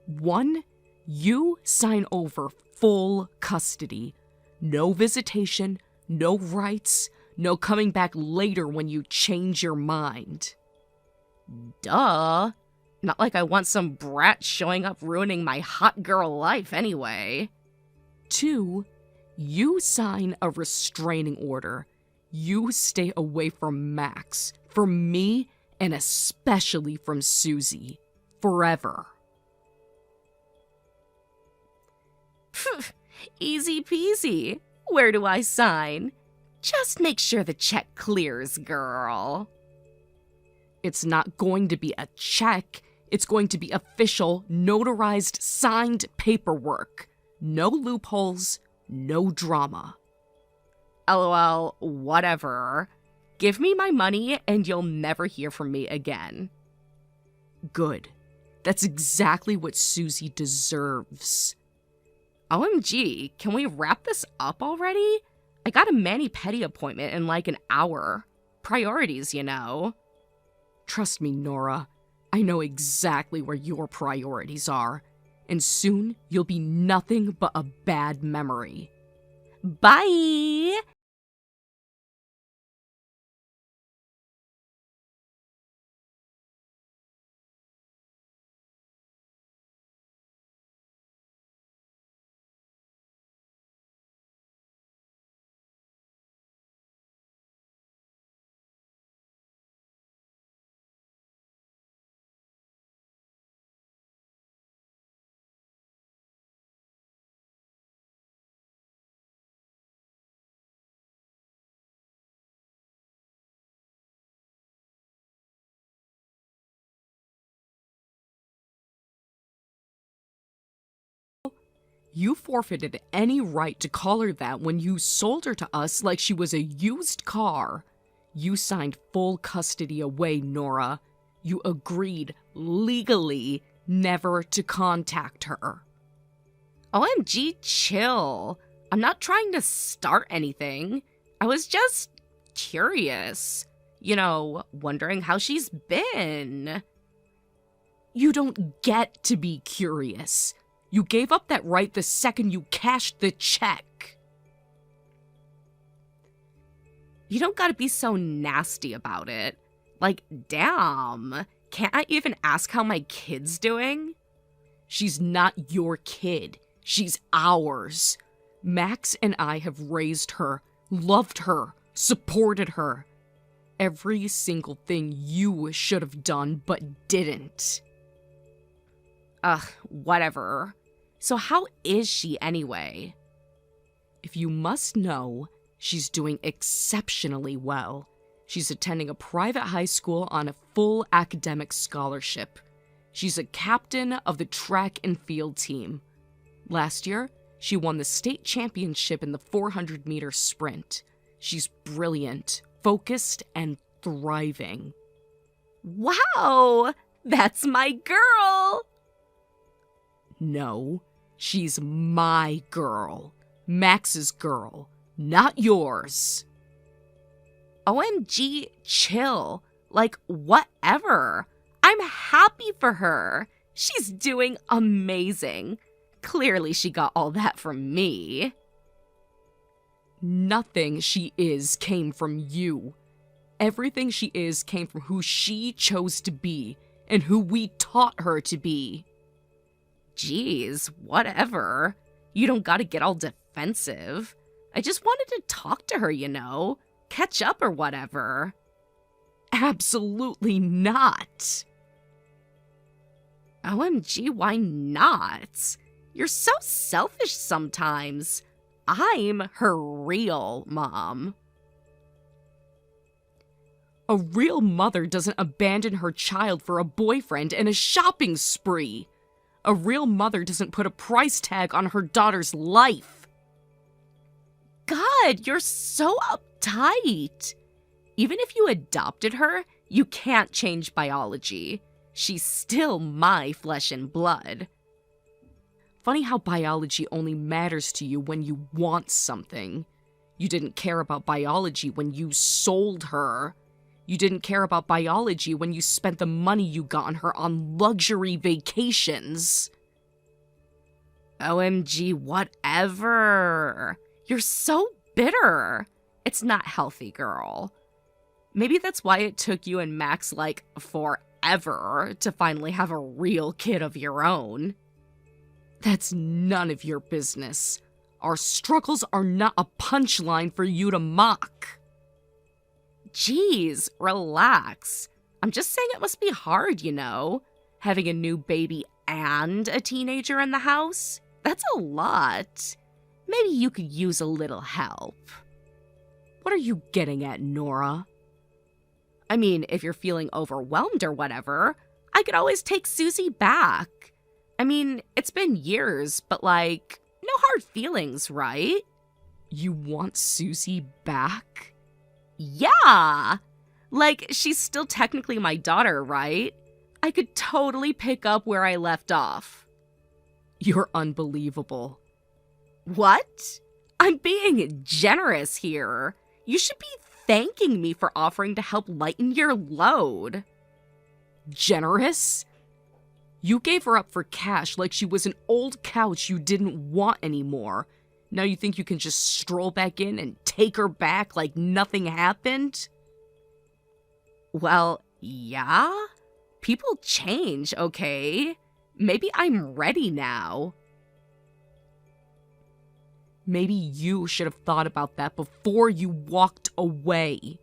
Speaker 6: 1, you sign over full custody. No visitation, no rights, no coming back later when you change your mind. Duh. Not like I want some brat showing up ruining my hot girl life anyway. 2, you sign a restraining order. You stay away from Max, from me, and especially from Susie. Forever. Easy peasy. Where do I sign? Just make sure the check clears, girl. It's not going to be a check. It's going to be official, notarized, signed paperwork. No loopholes, no drama. LOL, whatever. Give me my money and you'll never hear from me again. Good. That's exactly what Susie deserves. OMG, can we wrap this up already? I got a mani-pedi appointment in like an hour. Priorities, you know. Trust me, Nora. I know exactly where your priorities are. And soon, you'll be nothing but a bad memory. Bye! You forfeited any right to call her that when you sold her to us like she was a used car. You signed full custody away, Nora. You agreed legally never to contact her.
Speaker 5: OMG, chill. I'm not trying to start anything. I was just curious. Wondering how she's been.
Speaker 6: You don't get to be curious. You gave up that right the second you cashed the check.
Speaker 5: You don't gotta be so nasty about it. Like, damn. Can't I even ask how my kid's doing?
Speaker 6: She's not your kid. She's ours. Max and I have raised her, loved her, supported her. Every single thing you should have done but didn't.
Speaker 5: Ugh, whatever. So how is she anyway?
Speaker 6: If you must know, she's doing exceptionally well. She's attending a private high school on a full academic scholarship. She's a captain of the track and field team. Last year, she won the state championship in the 400-meter sprint. She's brilliant, focused, and thriving.
Speaker 5: Wow! That's my girl!
Speaker 6: No, she's my girl. Max's girl, not yours.
Speaker 5: OMG, chill. Like, whatever. I'm happy for her. She's doing amazing. Clearly she got all that from me.
Speaker 6: Nothing she is came from you. Everything she is came from who she chose to be and who we taught her to be.
Speaker 5: Jeez, whatever. You don't gotta get all defensive. I just wanted to talk to her, catch up or whatever.
Speaker 6: Absolutely not.
Speaker 5: OMG, why not? You're so selfish sometimes. I'm her real mom.
Speaker 6: A real mother doesn't abandon her child for a boyfriend and a shopping spree. A real mother doesn't put a price tag on her daughter's life.
Speaker 5: God, you're so uptight. Even if you adopted her, you can't change biology. She's still my flesh and blood.
Speaker 6: Funny how biology only matters to you when you want something. You didn't care about biology when you sold her. You didn't care about biology when you spent the money you got on her on luxury vacations.
Speaker 5: OMG, whatever. You're so bitter. It's not healthy, girl. Maybe that's why it took you and Max, forever to finally have a real kid of your own.
Speaker 6: That's none of your business. Our struggles are not a punchline for you to mock.
Speaker 5: Jeez, relax. I'm just saying it must be hard, having a new baby and a teenager in the house. That's a lot. Maybe you could use a little help.
Speaker 6: What are you getting at, Nora?
Speaker 5: I mean, if you're feeling overwhelmed or whatever, I could always take Susie back. I mean, it's been years, but no hard feelings, right?
Speaker 6: You want Susie back?
Speaker 5: Yeah! She's still technically my daughter, right? I could totally pick up where I left off.
Speaker 6: You're unbelievable.
Speaker 5: What? I'm being generous here. You should be thanking me for offering to help lighten your load.
Speaker 6: Generous? You gave her up for cash like she was an old couch you didn't want anymore. Now you think you can just stroll back in and take her back like nothing happened?
Speaker 5: Well, yeah. People change, okay? Maybe I'm ready now.
Speaker 6: Maybe you should have thought about that before you walked away.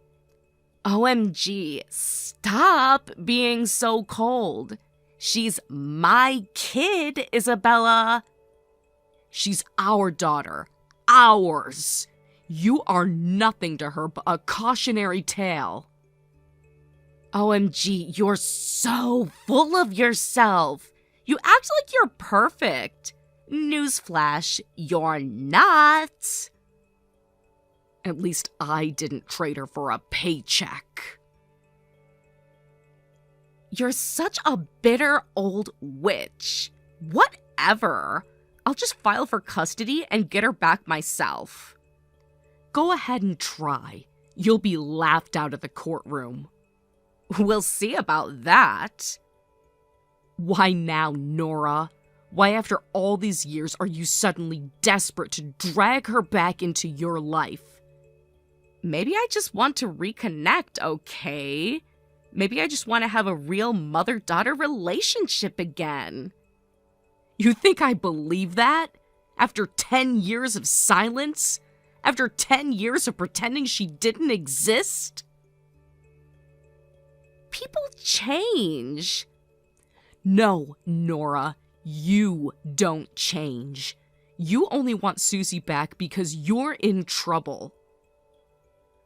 Speaker 5: OMG, stop being so cold. She's my kid, Isabella.
Speaker 6: She's our daughter. Ours. You are nothing to her but a cautionary tale.
Speaker 5: OMG, you're so full of yourself. You act like you're perfect.
Speaker 6: Newsflash, you're not. At least I didn't trade her for a paycheck. You're such a bitter old witch. Whatever. I'll just file for custody and get her back myself. Go ahead and try. You'll be laughed out of the courtroom. We'll see about that. Why now, Nora? Why after all these years are you suddenly desperate to drag her back into your life? Maybe I just want to reconnect, okay? Maybe I just want to have a real mother-daughter relationship again. You think I believe that? After 10 years of silence? After 10 years of pretending she didn't exist? People change. No, Nora, you don't change. You only want Susie back because you're in trouble.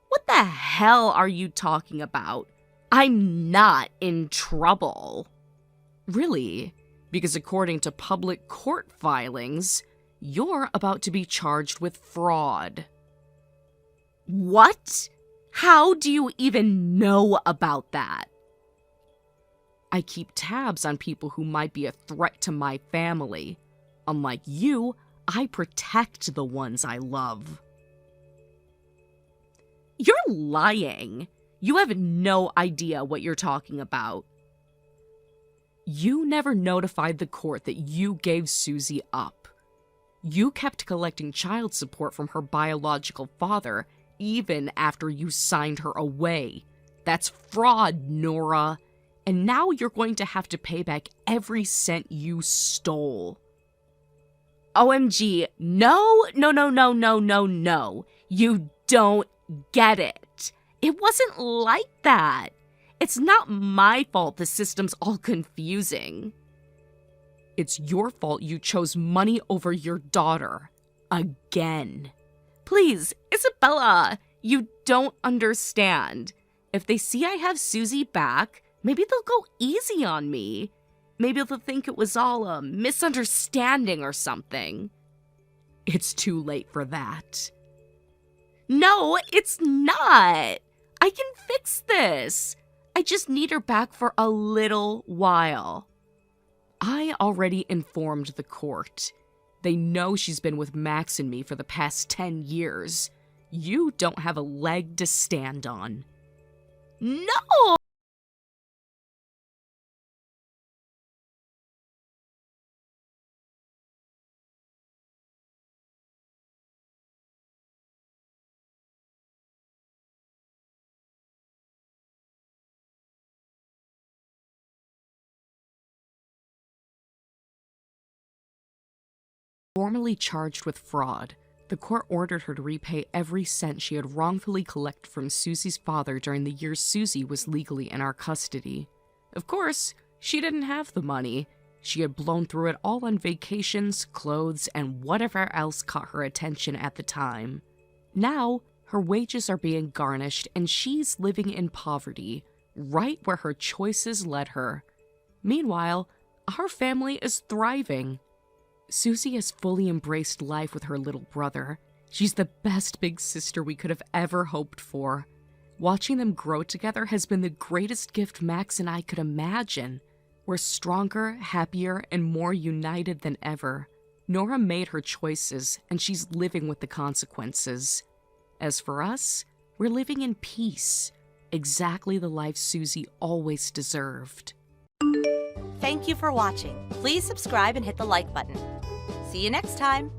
Speaker 6: What the hell are you talking about? I'm not in trouble. Really? Because according to public court filings, you're about to be charged with fraud. What? How do you even know about that? I keep tabs on people who might be a threat to my family. Unlike you, I protect the ones I love. You're lying. You have no idea what you're talking about. You never notified the court that you gave Susie up. You kept collecting child support from her biological father even after you signed her away. That's fraud, Nora. And now you're going to have to pay back every cent you stole. OMG, no. You don't get it. It wasn't like that. It's not my fault the system's all confusing. It's your fault you chose money over your daughter. Again. Please, Isabella, you don't understand. If they see I have Susie back, maybe they'll go easy on me. Maybe they'll think it was all a misunderstanding or something. It's too late for that. No, it's not. I can fix this. I just need her back for a little while. I already informed the court. They know she's been with Max and me for the past 10 years. You don't have a leg to stand on. No! Formally charged with fraud, the court ordered her to repay every cent she had wrongfully collected from Susie's father during the years Susie was legally in our custody. Of course, she didn't have the money. She had blown through it all on vacations, clothes, and whatever else caught her attention at the time. Now, her wages are being garnished and she's living in poverty, right where her choices led her. Meanwhile, our family is thriving. Susie has fully embraced life with her little brother. She's the best big sister we could have ever hoped for. Watching them grow together has been the greatest gift Max and I could imagine. We're stronger, happier, and more united than ever. Nora made her choices, and she's living with the consequences. As for us, we're living in peace. Exactly the life Susie always deserved.
Speaker 7: Thank you for watching. Please subscribe and hit the like button. See you next time.